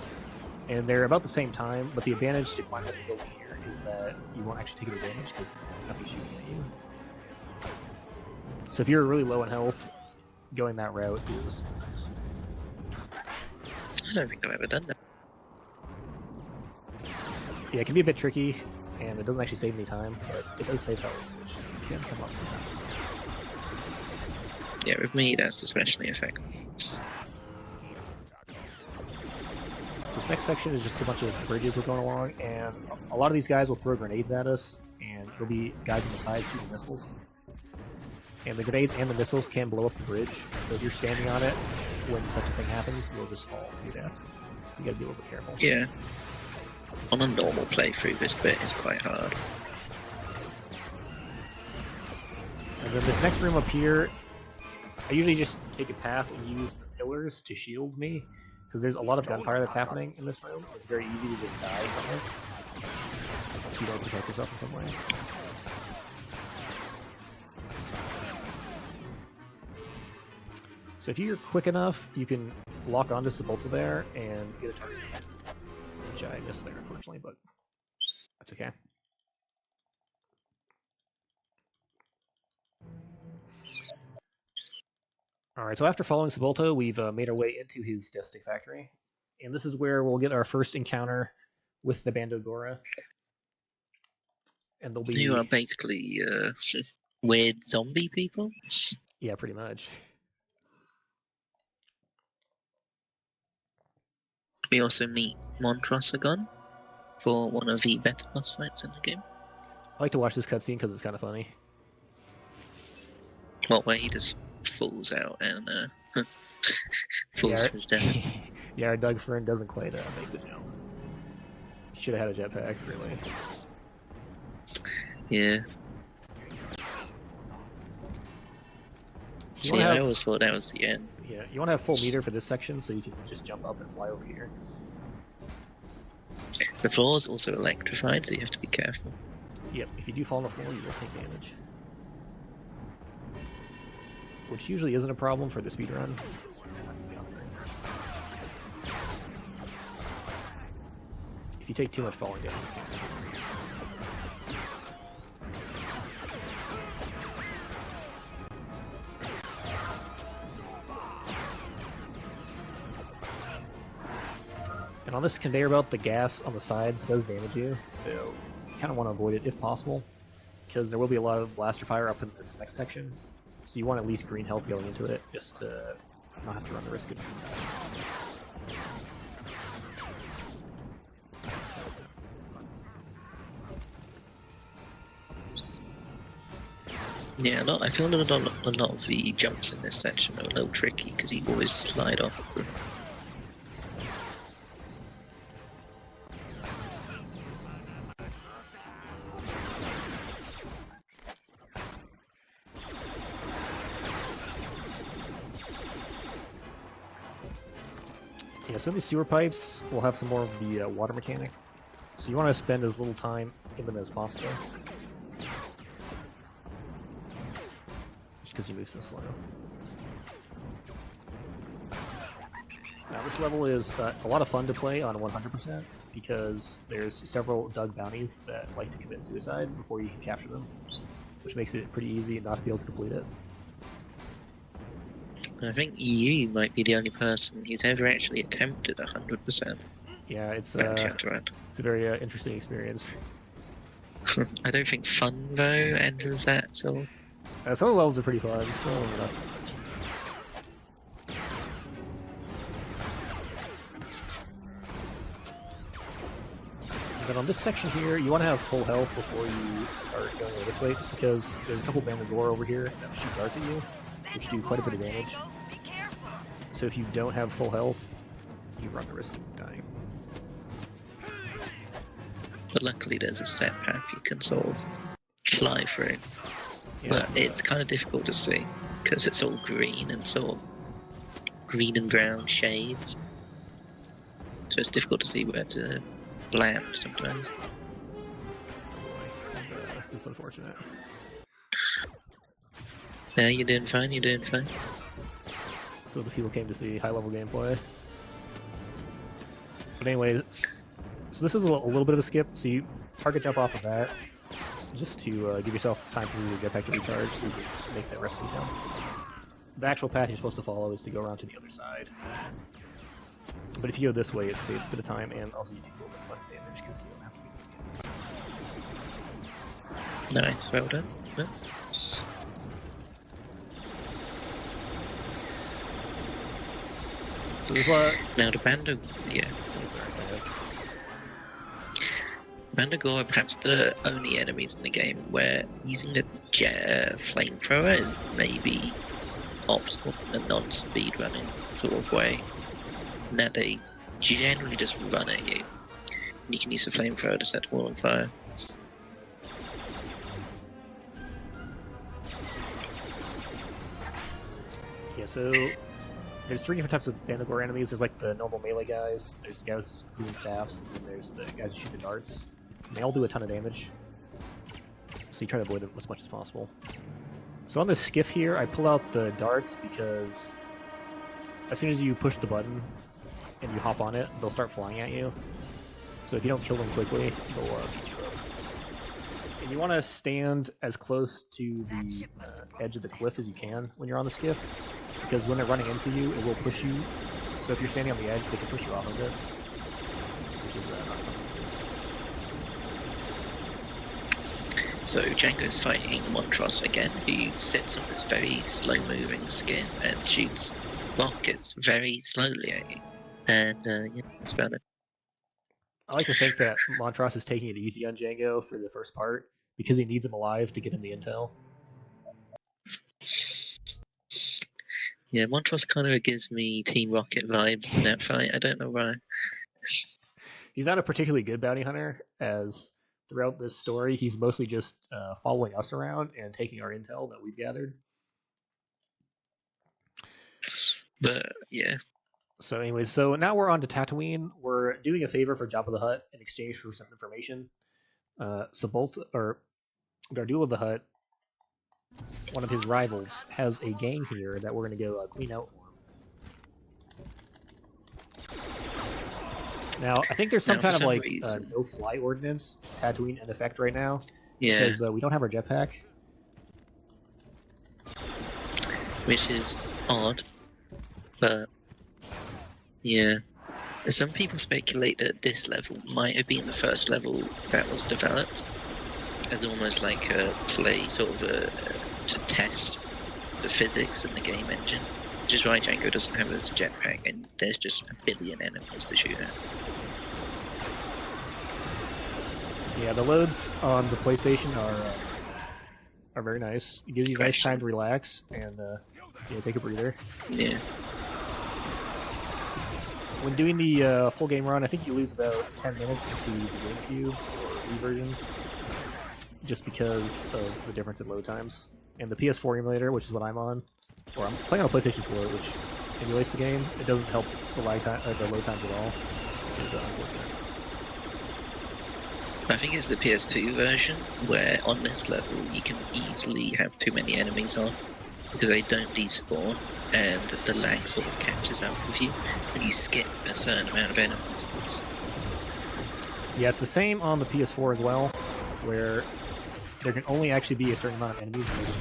And they're about the same time, but the advantage to climbing up the building here is that you won't actually take an advantage because nothing's shooting at you. So if you're really low in health, going that route is nice. I don't think I've ever done that. Yeah, it can be a bit tricky, and it doesn't actually save any time, but it does save health, which can come up from that. Yeah, with me, that's especially effective. So this next section is just a bunch of bridges we're going along, and a lot of these guys will throw grenades at us, and there'll be guys on the sides shooting missiles. And the grenades and the missiles can blow up the bridge, so if you're standing on it when such a thing happens, you'll just fall to your death. You gotta be a little bit careful. Yeah. On a normal playthrough, this bit is quite hard. And then this next room up here, I usually just take a path and use the pillars to shield me, because there's a lot of gunfire that's happening in this room. It's very easy to just die from it if you don't protect yourself in some way. So if you're quick enough, you can lock onto Sepulta there and get a target, which I missed there, unfortunately, but that's okay. Alright, so after following Sepulta, we've made our way into his Death Stick Factory, and this is where we'll get our first encounter with the Bandogora. And they'll be... You are basically weird zombie people? Yeah, pretty much. We also meet Montrosagon for one of the better boss fights in the game. I like to watch this cutscene because it's kind of funny. What, where he just falls out and falls to his death. Yeah, our Doug Fern doesn't quite make the jump. Should have had a jetpack, really. Yeah. See, I always thought that was the end. Yeah, you want to have full meter for this section so you can just jump up and fly over here. The floor is also electrified, so you have to be careful. Yep, if you do fall on the floor, you will take damage. Which usually isn't a problem for the speedrun. If you take too much falling down, you can't. And on this conveyor belt, the gas on the sides does damage you, so you kind of want to avoid it if possible, because there will be a lot of blaster fire up in this next section, so you want at least green health going into it, just to not have to run the risk of Yeah, I feel a lot of the jumps in this section are a little tricky, because you always slide off of them. Yeah, so in these sewer pipes, we'll have some more of the water mechanic. So you want to spend as little time in them as possible. Just because you move so slow. Now this level is a lot of fun to play on 100% because there's several Doug bounties that like to commit suicide before you can capture them. which makes it pretty easy not to be able to complete it. I think you might be the only person who's ever actually attempted 100%. Yeah, it's round. it's a very interesting experience. I don't think fun though enters that, so. Some of the levels are pretty fun, some of them are not so much. And then on this section here, you want to have full health before you start going this way, just because there's a couple Bandagor over here that shoot darts at you, which do quite a bit of damage. Be careful. So if you don't have full health, you run the risk of dying. But luckily there's a set path you can sort of fly through. Yeah, But it's kind of difficult to see, because it's all green and sort of green and brown shades. So it's difficult to see where to land sometimes. oh boy, this is unfortunate. No, you're doing fine, you're doing fine. So the people came to see high-level gameplay. But anyways, so this is a little bit of a skip, so you target jump off of that, just to give yourself time for your jetpack to recharge so you can make that rest of the jump. The actual path you're supposed to follow is to go around to the other side. But if you go this way, it saves a bit of time, and also you take a little bit less damage because you don't have to be Nice, well done. Yeah. So there's a lot. Now the Bandagor are perhaps the only enemies in the game where using the flamethrower is maybe optimal in a non-speedrunning sort of way. Now they generally just run at you. You can use the flamethrower to set them all on fire. Yeah, so there's 3 different types of Bandagor enemies. There's like the normal melee guys, there's the guys with green staffs, and then there's the guys who shoot the darts. And they all do a ton of damage, so you try to avoid them as much as possible. So on this skiff here, I pull out the darts because as soon as you push the button and you hop on it, they'll start flying at you. So if you don't kill them quickly, they'll beat you up. And you want to stand as close to the edge of the cliff as you can when you're on the skiff, because when they're running into you, it will push you. So if you're standing on the edge, they can push you off of it, which is not fun. So Django's fighting Montrose again, who sits on this very slow-moving skiff and shoots rockets very slowly at you. And yeah, that's about it. I like to think that Montrose is taking it easy on Django for the first part, because he needs him alive to get him the intel. Yeah, Montrose kind of gives me Team Rocket vibes in that fight. I don't know why. He's not a particularly good bounty hunter, as throughout this story, he's mostly just following us around and taking our intel that we've gathered. But, yeah. So anyways, so now we're on to Tatooine. We're doing a favor for Jabba the Hutt in exchange for some information. So Gardula the Hutt, one of his rivals, has a gang here that we're going to go clean out for him. Now, I think there's some kind of like no-fly ordinance Tatooine in effect right now. Yeah. Because we don't have our jetpack. Which is odd, but yeah. Some people speculate that this level might have been the first level that was developed as almost like a play, sort of to test the physics in the game engine. Which is why Django doesn't have his jetpack and there's just a billion enemies to shoot at. Yeah, the loads on the PlayStation are very nice. It gives you nice time to relax and take a breather. Yeah. When doing the full game run, I think you lose about 10 minutes into the GameCube or Wii versions, just because of the difference in load times. And the PS4 emulator, which is what I'm on, or I'm playing on a PlayStation 4, which emulates the game, it doesn't help the load times at all, which is unfortunate. I think it's the PS2 version where on this level you can easily have too many enemies on because they don't despawn and the lag sort of catches up with you when you skip a certain amount of enemies. Yeah, it's the same on the PS4 as well, where there can only actually be a certain amount of enemies in the game.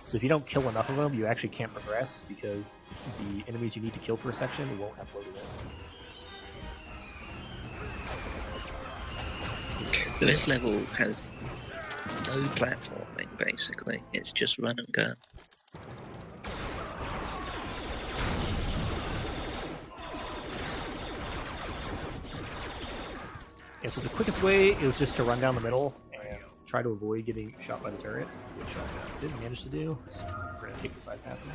So if you don't kill enough of them, you actually can't progress because the enemies you need to kill per section won't have loaded in. This level has no platforming, basically. It's just run and gun. Yeah, so the quickest way is just to run down the middle and try to avoid getting shot by the turret, which I didn't manage to do, so we're going to take the side path now.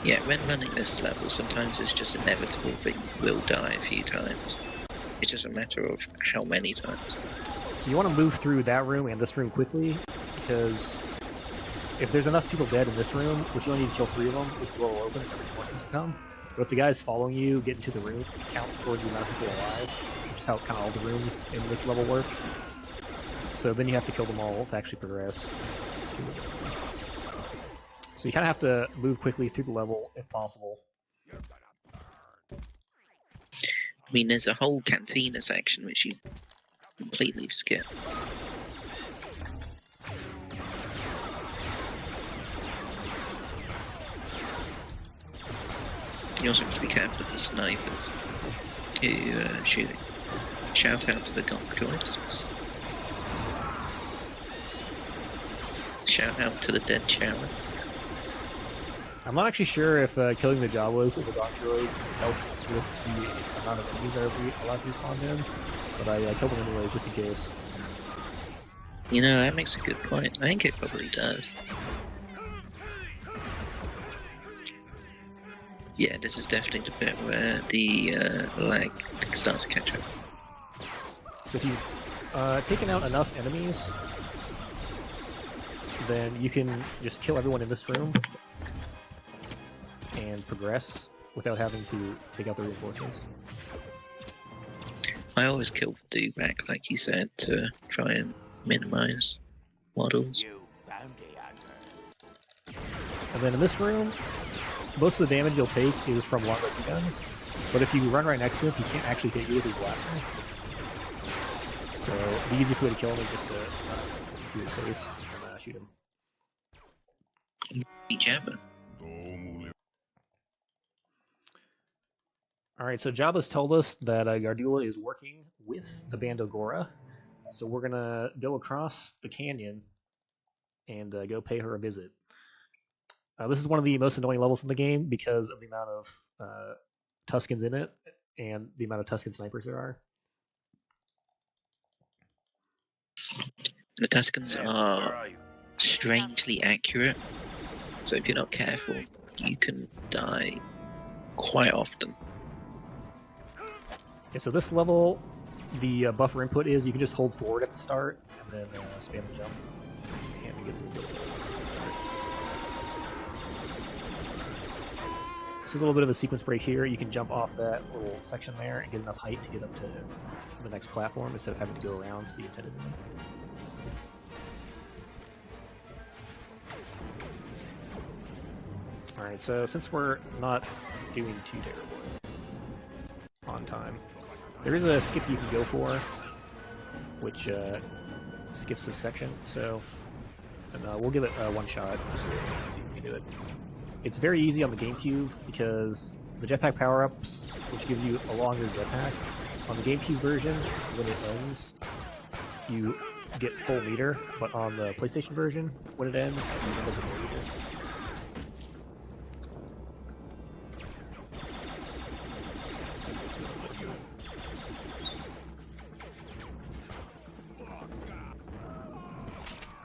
Yeah, when running this level, sometimes it's just inevitable that you will die a few times. It's just a matter of how many times. So you want to move through that room and this room quickly, because if there's enough people dead in this room, which you only need to kill 3 of them, this door will open and reinforcements will come. But if the guys following you get into the room, it counts towards the amount of people alive, which is how kind of all the rooms in this level work. So then you have to kill them all to actually progress. So you kind of have to move quickly through the level if possible. I mean, there's a whole cantina section which you completely skip. You also have to be careful of the snipers who are shooting. Shout out to the donk droids. Shout out to the dead Chairman. I'm not actually sure if killing the Jawas and the donk droids helps with the amount of enemies that are allowed to spawn in, but I killed them anyway just in case. You know, that makes a good point. I think it probably does. Yeah, this is definitely the bit where the lag starts to catch up. So if you've taken out enough enemies, then you can just kill everyone in this room and progress without having to take out the reinforcements. I always kill the do-back, like you said, to try and minimize models. And then in this room, most of the damage you'll take is from long range guns, but if you run right next to him, he can't actually hit you with his blaster. So the easiest way to kill him is just to shoot his face and shoot him. Jabba. Alright, so Jabba's told us that Gardula is working with the Bando Gora, so we're gonna go across the canyon and go pay her a visit. This is one of the most annoying levels in the game because of the amount of Tuskens in it and the amount of Tusken snipers there are. The Tuskens are strangely accurate, so if you're not careful, you can die quite often. Okay, so this level, the buffer input is you can just hold forward at the start and then spam the jump. And we get a little bit of It's a little bit of a sequence break here. You can jump off that little section there and get enough height to get up to the next platform instead of having to go around the intended way. Alright, so since we're not doing too terribly on time, there is a skip you can go for, which skips this section, so and, we'll give it one shot just to see if we can do it. It's very easy on the GameCube because the jetpack power-ups, which gives you a longer jetpack, on the GameCube version, when it ends, you get full meter, but on the PlayStation version, when it ends, you end up with no meter.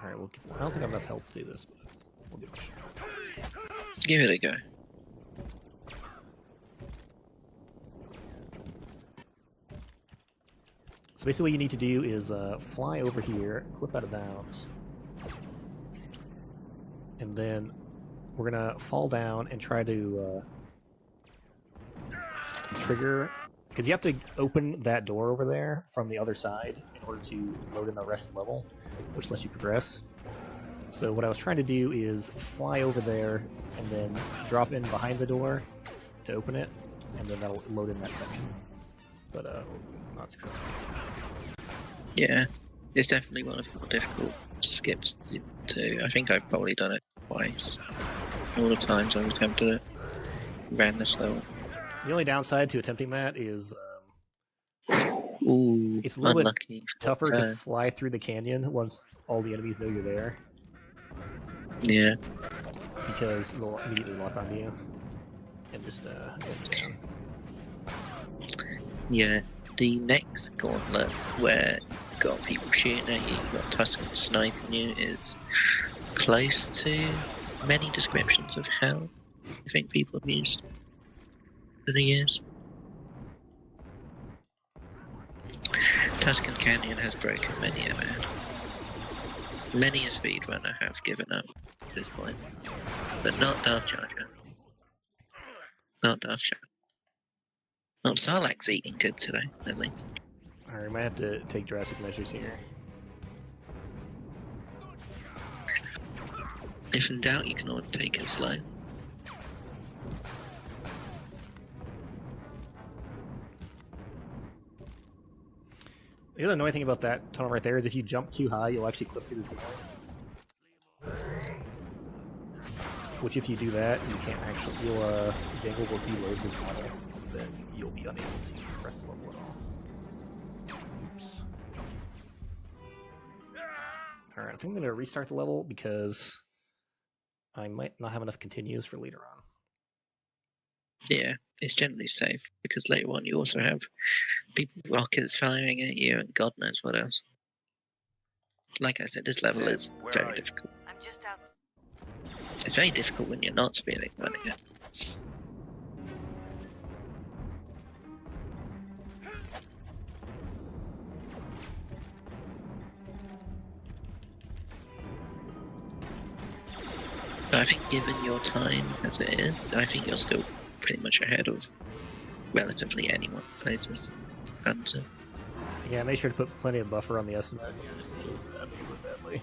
Alright, I don't think I have enough health to do this, but we'll give it a shot. Give it a go. So basically what you need to do is fly over here, clip out of bounds, and then we're going to fall down and try to trigger, because you have to open that door over there from the other side in order to load in the rest of the level, which lets you progress. So what I was trying to do is fly over there and then drop in behind the door to open it, and then that'll load in that section. but not successful. Yeah, it's definitely one of the more difficult skips to do. I think I've probably done it twice. All the times I've attempted it, ran this level. The only downside to attempting that is Ooh, it's a little unlucky. bit tougher to fly through the canyon once all the enemies know you're there. Yeah. Because they'll immediately lock onto you and just get you down. Yeah, the next gauntlet where you've got people shooting at you, you've got Tusken sniping you, is close to many descriptions of hell I think people have used for the years. Tusken Canyon has broken many a man. Many a speedrunner have given up at this point. But not Darth Jar Jar. Not Darth Jar. Well, Sarlacc's eating good today, at least. Alright, we might have to take drastic measures here. If in doubt, you can always take it slow. The other annoying thing about that tunnel right there is if you jump too high, you'll actually clip through the ceiling. Which, if you do that, you can't actually. Jango will deload this model, then you'll be unable to press the level at all. Oops. Alright, I think I'm going to restart the level because I might not have enough continues for later on. Yeah, it's generally safe because later on you also have people with rockets firing at you and God knows what else. Like I said, this level is very difficult. I'm just out. It's very difficult when you're not speeding running it. But I think given your time as it is, I think you're still pretty much ahead of relatively anyone who plays this Hunter. Yeah, make sure to put plenty of buffer on the estimate, just in case that may go badly.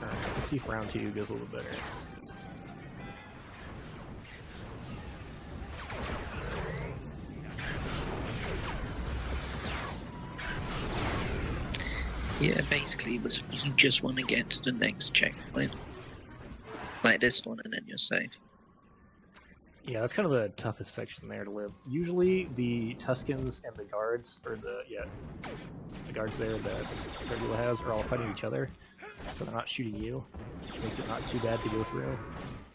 Alright, let's see if round 2 goes a little better. Yeah, basically, you just want to get to the next checkpoint. Like this one, and then you're safe. Yeah, that's kind of the toughest section there to live. Usually, the Tuskens and the guards, or the guards there that Regula has, are all fighting each other, so they're not shooting you, which makes it not too bad to go through.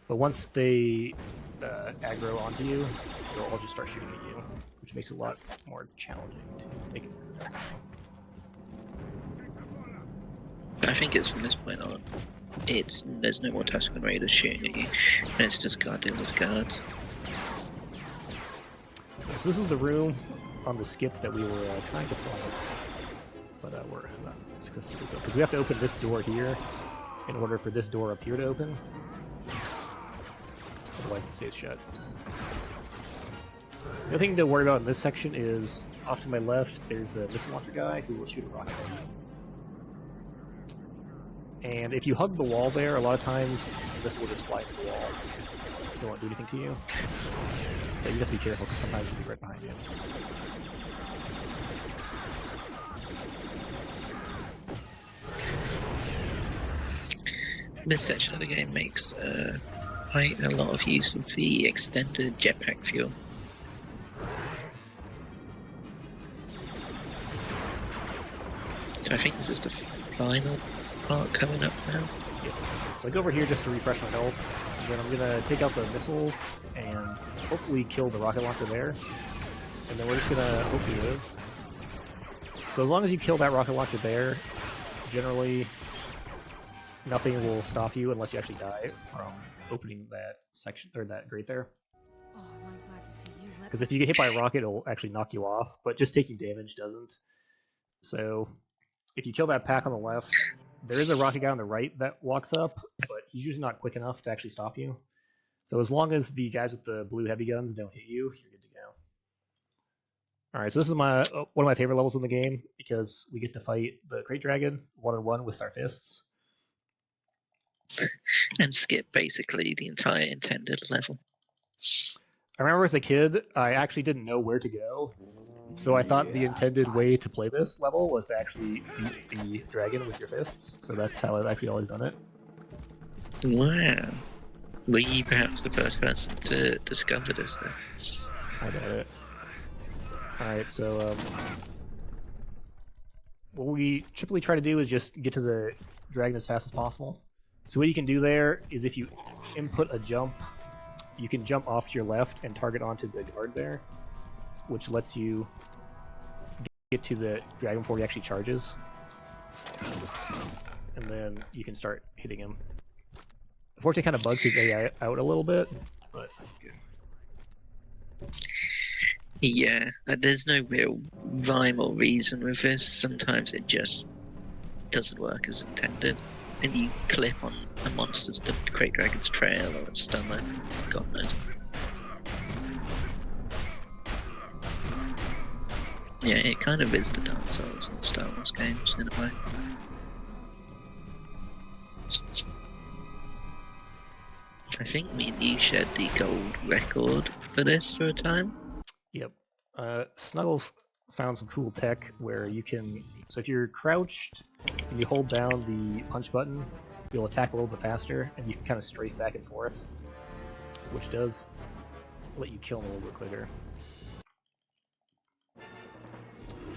But once they aggro onto you, they'll all just start shooting at you, which makes it a lot more challenging to make it through the tunnel. I think it's from this point on. There's no more Tusken Raiders shooting at you, and it's just Guardian's guards. So this is the room on the skip that we were trying to find, but we're not successfully so because we have to open this door here in order for this door up here to open. Otherwise, it stays shut. The other thing to worry about in this section is off to my left. There's a missile launcher guy who will shoot a rocket at you. And if you hug the wall there, a lot of times this will just fly into the wall. It won't do anything to you. But you have to be careful because sometimes it'll be right behind you. This section of the game makes quite a lot of use of the extended jetpack fuel. So I think this is the final part coming up now. Yeah. So I go over here just to refresh my health. And then I'm going to take out the missiles and hopefully kill the rocket launcher there. And then we're just going to hope we live. So as long as you kill that rocket launcher there, generally nothing will stop you unless you actually die from opening that section or that grate there. Oh, am I glad to see you. Because if you get hit by a rocket, it'll actually knock you off, but just taking damage doesn't. So if you kill that pack on the left, there is a rocket guy on the right that walks up, but he's usually not quick enough to actually stop you. So as long as the guys with the blue heavy guns don't hit you, you're good to go. All right, so this is my one of my favorite levels in the game because we get to fight the Great Dragon one-on-one with our fists. And skip basically the entire intended level. I remember as a kid, I actually didn't know where to go, so I thought the intended way to play this level was to actually beat the dragon with your fists. So that's how I've actually always done it. Wow. Were you perhaps the first person to discover this then? I got it. Alright, so what we typically try to do is just get to the dragon as fast as possible. So what you can do there is if you input a jump, you can jump off to your left and target onto the guard there, which lets you get to the dragon before he actually charges. And then you can start hitting him. Unfortunately, it kind of bugs his AI out a little bit, but that's good. Yeah, there's no real rhyme or reason with this. Sometimes it just doesn't work as intended. And you clip on a monster's Great Dragon's trail or its stomach, God knows. Yeah, it kind of is the Dark Souls of Star Wars games in a way. I think me and you shared the gold record for this for a time. Yep. Snuggles found some cool tech where you can... So if you're crouched and you hold down the punch button, you'll attack a little bit faster, and you can kind of strafe back and forth, which does let you kill him a little bit quicker.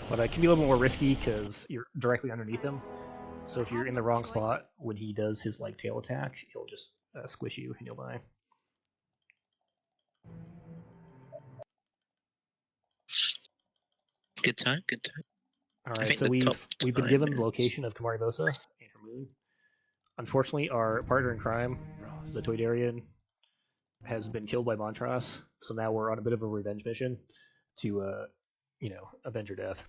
But it can be a little more risky because you're directly underneath him. So if you're in the wrong spot when he does his like tail attack, he'll just squish you and you'll die. Good time, good time. Alright, so we've been given the location of Kamaribosa and her moon. Unfortunately, our partner in crime, the Toydarian, has been killed by Montross, so now we're on a bit of a revenge mission to, avenge her death.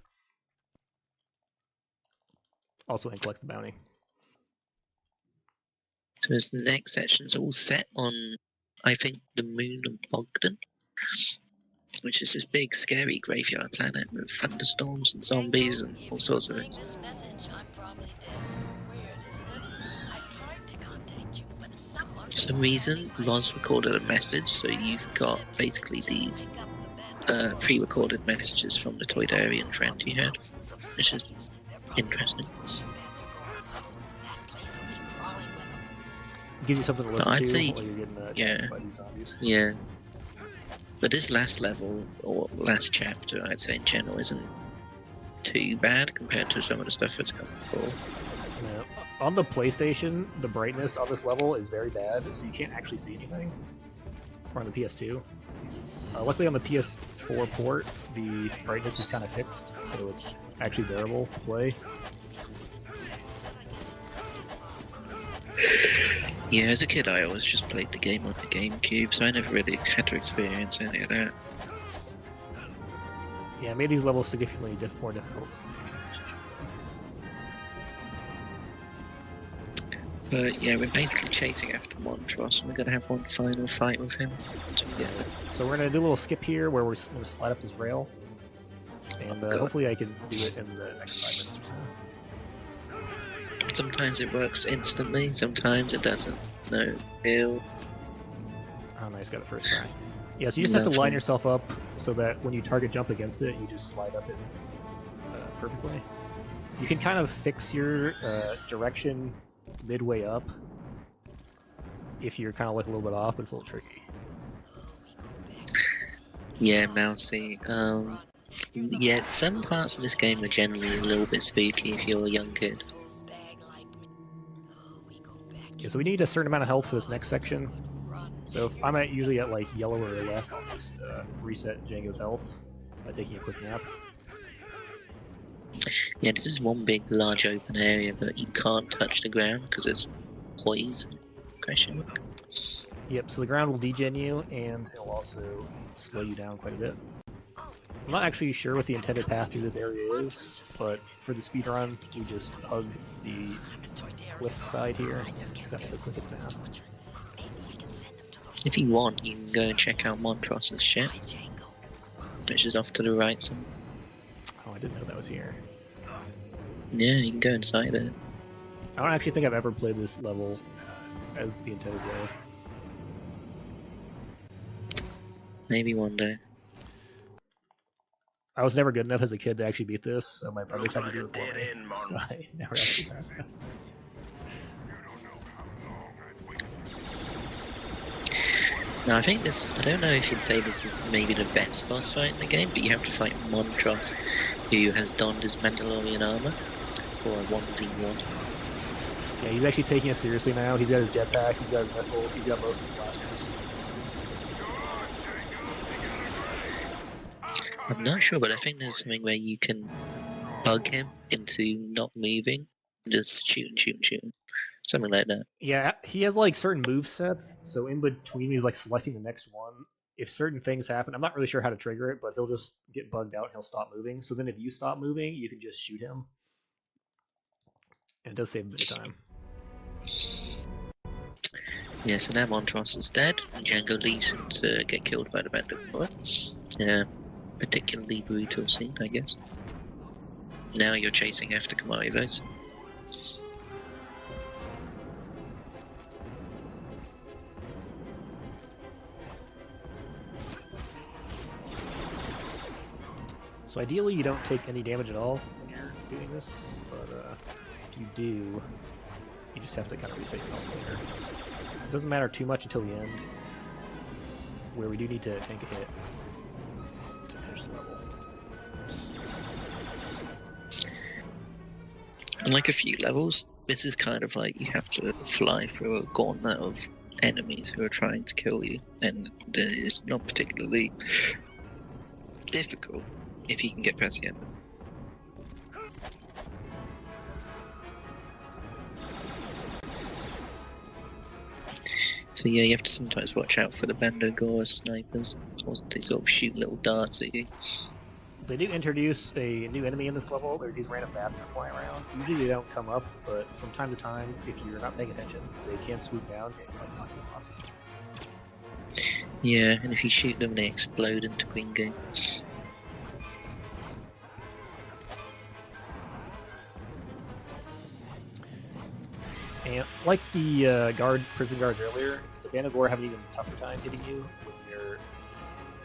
Also, and collect the bounty. So this next section is all set on, I think, the moon of Bogdan, which is this big, scary graveyard planet with thunderstorms and zombies and all sorts of it. This message, I'm probably dead. Weird, isn't it? I tried to contact you, but someone... For some reason, Roz recorded a message, so you've got basically these pre-recorded messages from the Toydarian friend you had, which is interesting. It gives you something to listen I'd to say, while you're getting yeah, by these zombies. Yeah. But this last level, or last chapter, I'd say in general, isn't too bad compared to some of the stuff that's come before. No. On the PlayStation, the brightness on this level is very bad, so you can't actually see anything. Or on the PS2. Luckily on the PS4 port, the brightness is kind of fixed, so it's actually bearable to play. Yeah, as a kid I always just played the game on the GameCube, so I never really had to experience any of that. Yeah, it made these levels significantly more difficult. But yeah, we're basically chasing after Montross, and we're gonna have one final fight with him. So we're gonna do a little skip here where we're gonna slide up this rail, and hopefully I can do it in the next 5 minutes or so. Sometimes it works instantly, sometimes it doesn't. No real. Oh, nice, got it first try. Yeah, so you just have to line yourself up so that when you target jump against it, you just slide up it perfectly. You can kind of fix your direction midway up if you're kind of like a little bit off, but it's a little tricky. Yeah, mousy. Yeah, some parts of this game are generally a little bit spooky if you're a young kid. Yeah, so we need a certain amount of health for this next section. So if I'm usually at like yellow or less, I'll just reset Django's health by taking a quick nap. Yeah, this is one big, large open area, but you can't touch the ground because it's poison. Question mark. Yep, so the ground will degen you, and it'll also slow you down quite a bit. I'm not actually sure what the intended path through this area is, but for the speedrun, we just hug the cliff side here, because that's the quickest path. If you want, you can go and check out Montross's ship. which is off to the right. So. Oh, I didn't know that was here. Yeah, you can go inside it. I don't actually think I've ever played this level as the intended way. Maybe one day. I was never good enough as a kid to actually beat this, so my brothers had to do it for me. So I never actually tried it. Now I think this, I don't know if you'd say this is maybe the best boss fight in the game, but you have to fight Montrose, who has donned his Mandalorian armor for a 1v1. Yeah, he's actually taking it seriously now. He's got his jetpack, he's got his missiles, he's got both his blasters. I'm not sure, but I think there's something where you can bug him into not moving, and just shoot and shoot and shoot. Something like that. Yeah, he has like certain move sets, so in between he's like selecting the next one. If certain things happen, I'm not really sure how to trigger it, but he'll just get bugged out and he'll stop moving. So then if you stop moving, you can just shoot him. And it does save a bit of time. Yeah, so now Montrose is dead, and Django leaves him to get killed by the Bandit. Yeah, particularly brutal scene, I guess. Now you're chasing after Kamarivos. So ideally you don't take any damage at all when you're doing this, but if you do, you just have to kind of reset your health later. It doesn't matter too much until the end, where we do need to tank a hit to finish the level. Unlike a few levels, this is kind of like you have to fly through a gauntlet of enemies who are trying to kill you, and it's not particularly difficult if you can get past the end. So yeah, you have to sometimes watch out for the Bandogor snipers, or they sort of shoot little darts at you. They do introduce a new enemy in this level. There's these random bats that fly around. Usually they don't come up, but from time to time, if you're not paying attention, they can swoop down and like knock you off. Yeah, and if you shoot them, they explode into Gringo. And like the prison guards earlier, the Bandogor have an even tougher time hitting you when you're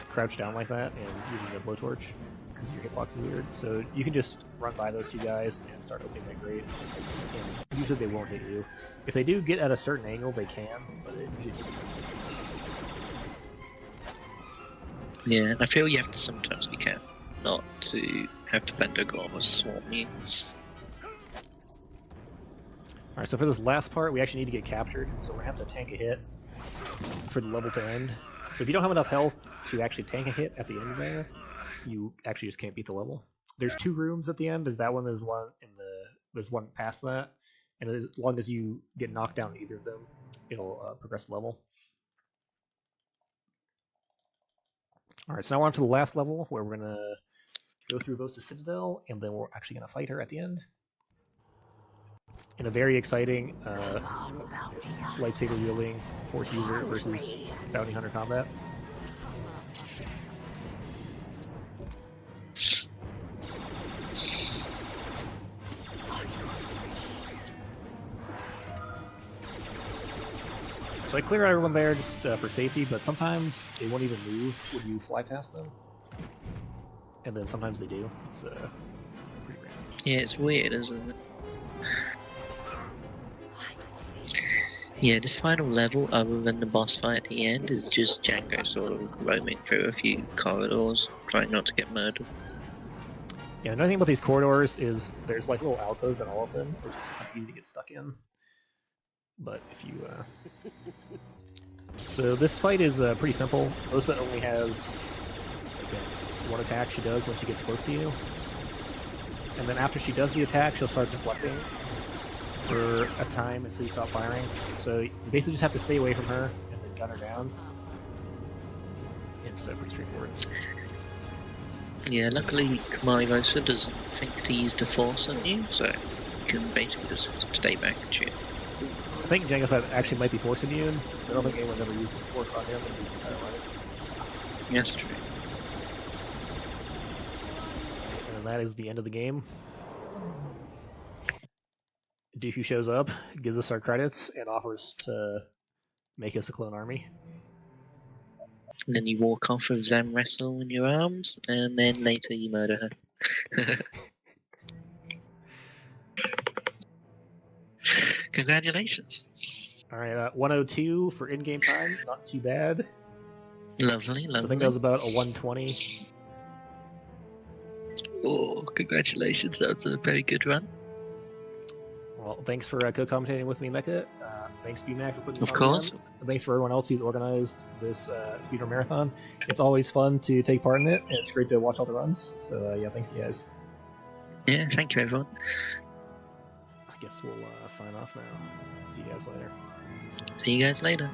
crouched down like that and using the blowtorch, because your hitbox is weird. So you can just run by those two guys and start opening that grate, and usually they won't hit you. If they do get at a certain angle, they can, but it usually doesn't. Yeah, and I feel you have to sometimes be careful not to have the Bandogor swarm you. Alright, so for this last part, we actually need to get captured, so we're going to have to tank a hit for the level to end. So if you don't have enough health to actually tank a hit at the end there, you actually just can't beat the level. There's 2 rooms at the end. There's that one, there's one past that, and as long as you get knocked down in either of them, it'll progress the level. Alright, so now we're on to the last level, where we're going to go through Vosa's Citadel, and then we're actually going to fight her at the end. In a very exciting lightsaber wielding force user versus bounty hunter combat. So I clear out everyone there just for safety, but sometimes they won't even move when you fly past them. And then sometimes they do. It's pretty random. Yeah, it's weird, isn't it? Yeah, this final level, other than the boss fight at the end, is just Django sort of roaming through a few corridors, trying not to get murdered. Yeah, another thing about these corridors is there's like little alcoves in all of them, which is kind of easy to get stuck in. But if you... So this fight is pretty simple. Vosa only has one attack she does when she gets close to you. And then after she does the attack, she'll start deflecting for a time until you stop firing. So you basically just have to stay away from her and then gun her down. It's pretty straightforward. Yeah, luckily Kamarivos doesn't think to use the force on you, so you can basically just stay back and shoot. I think Jango Fett actually might be force immune, so I don't think anyone ever used the force on him in his entire life. That's true. that is the end of the game. Dooku shows up, gives us our credits, and offers to make us a clone army. And then you walk off with Zam Wrestle in your arms, and then later you murder her. Congratulations. All right, 102 for in-game time. Not too bad. Lovely, lovely. So I think that was about a 120. Oh, congratulations. That was a very good run. Well, thanks for co-commentating with me, Mecca. Thanks, BMAC, for putting this Of on course. again. And thanks for everyone else who's organized this speedrun marathon. It's always fun to take part in it, and it's great to watch all the runs. So, yeah, thank you guys. Yeah, thank you, everyone. I guess we'll sign off now. See you guys later. See you guys later.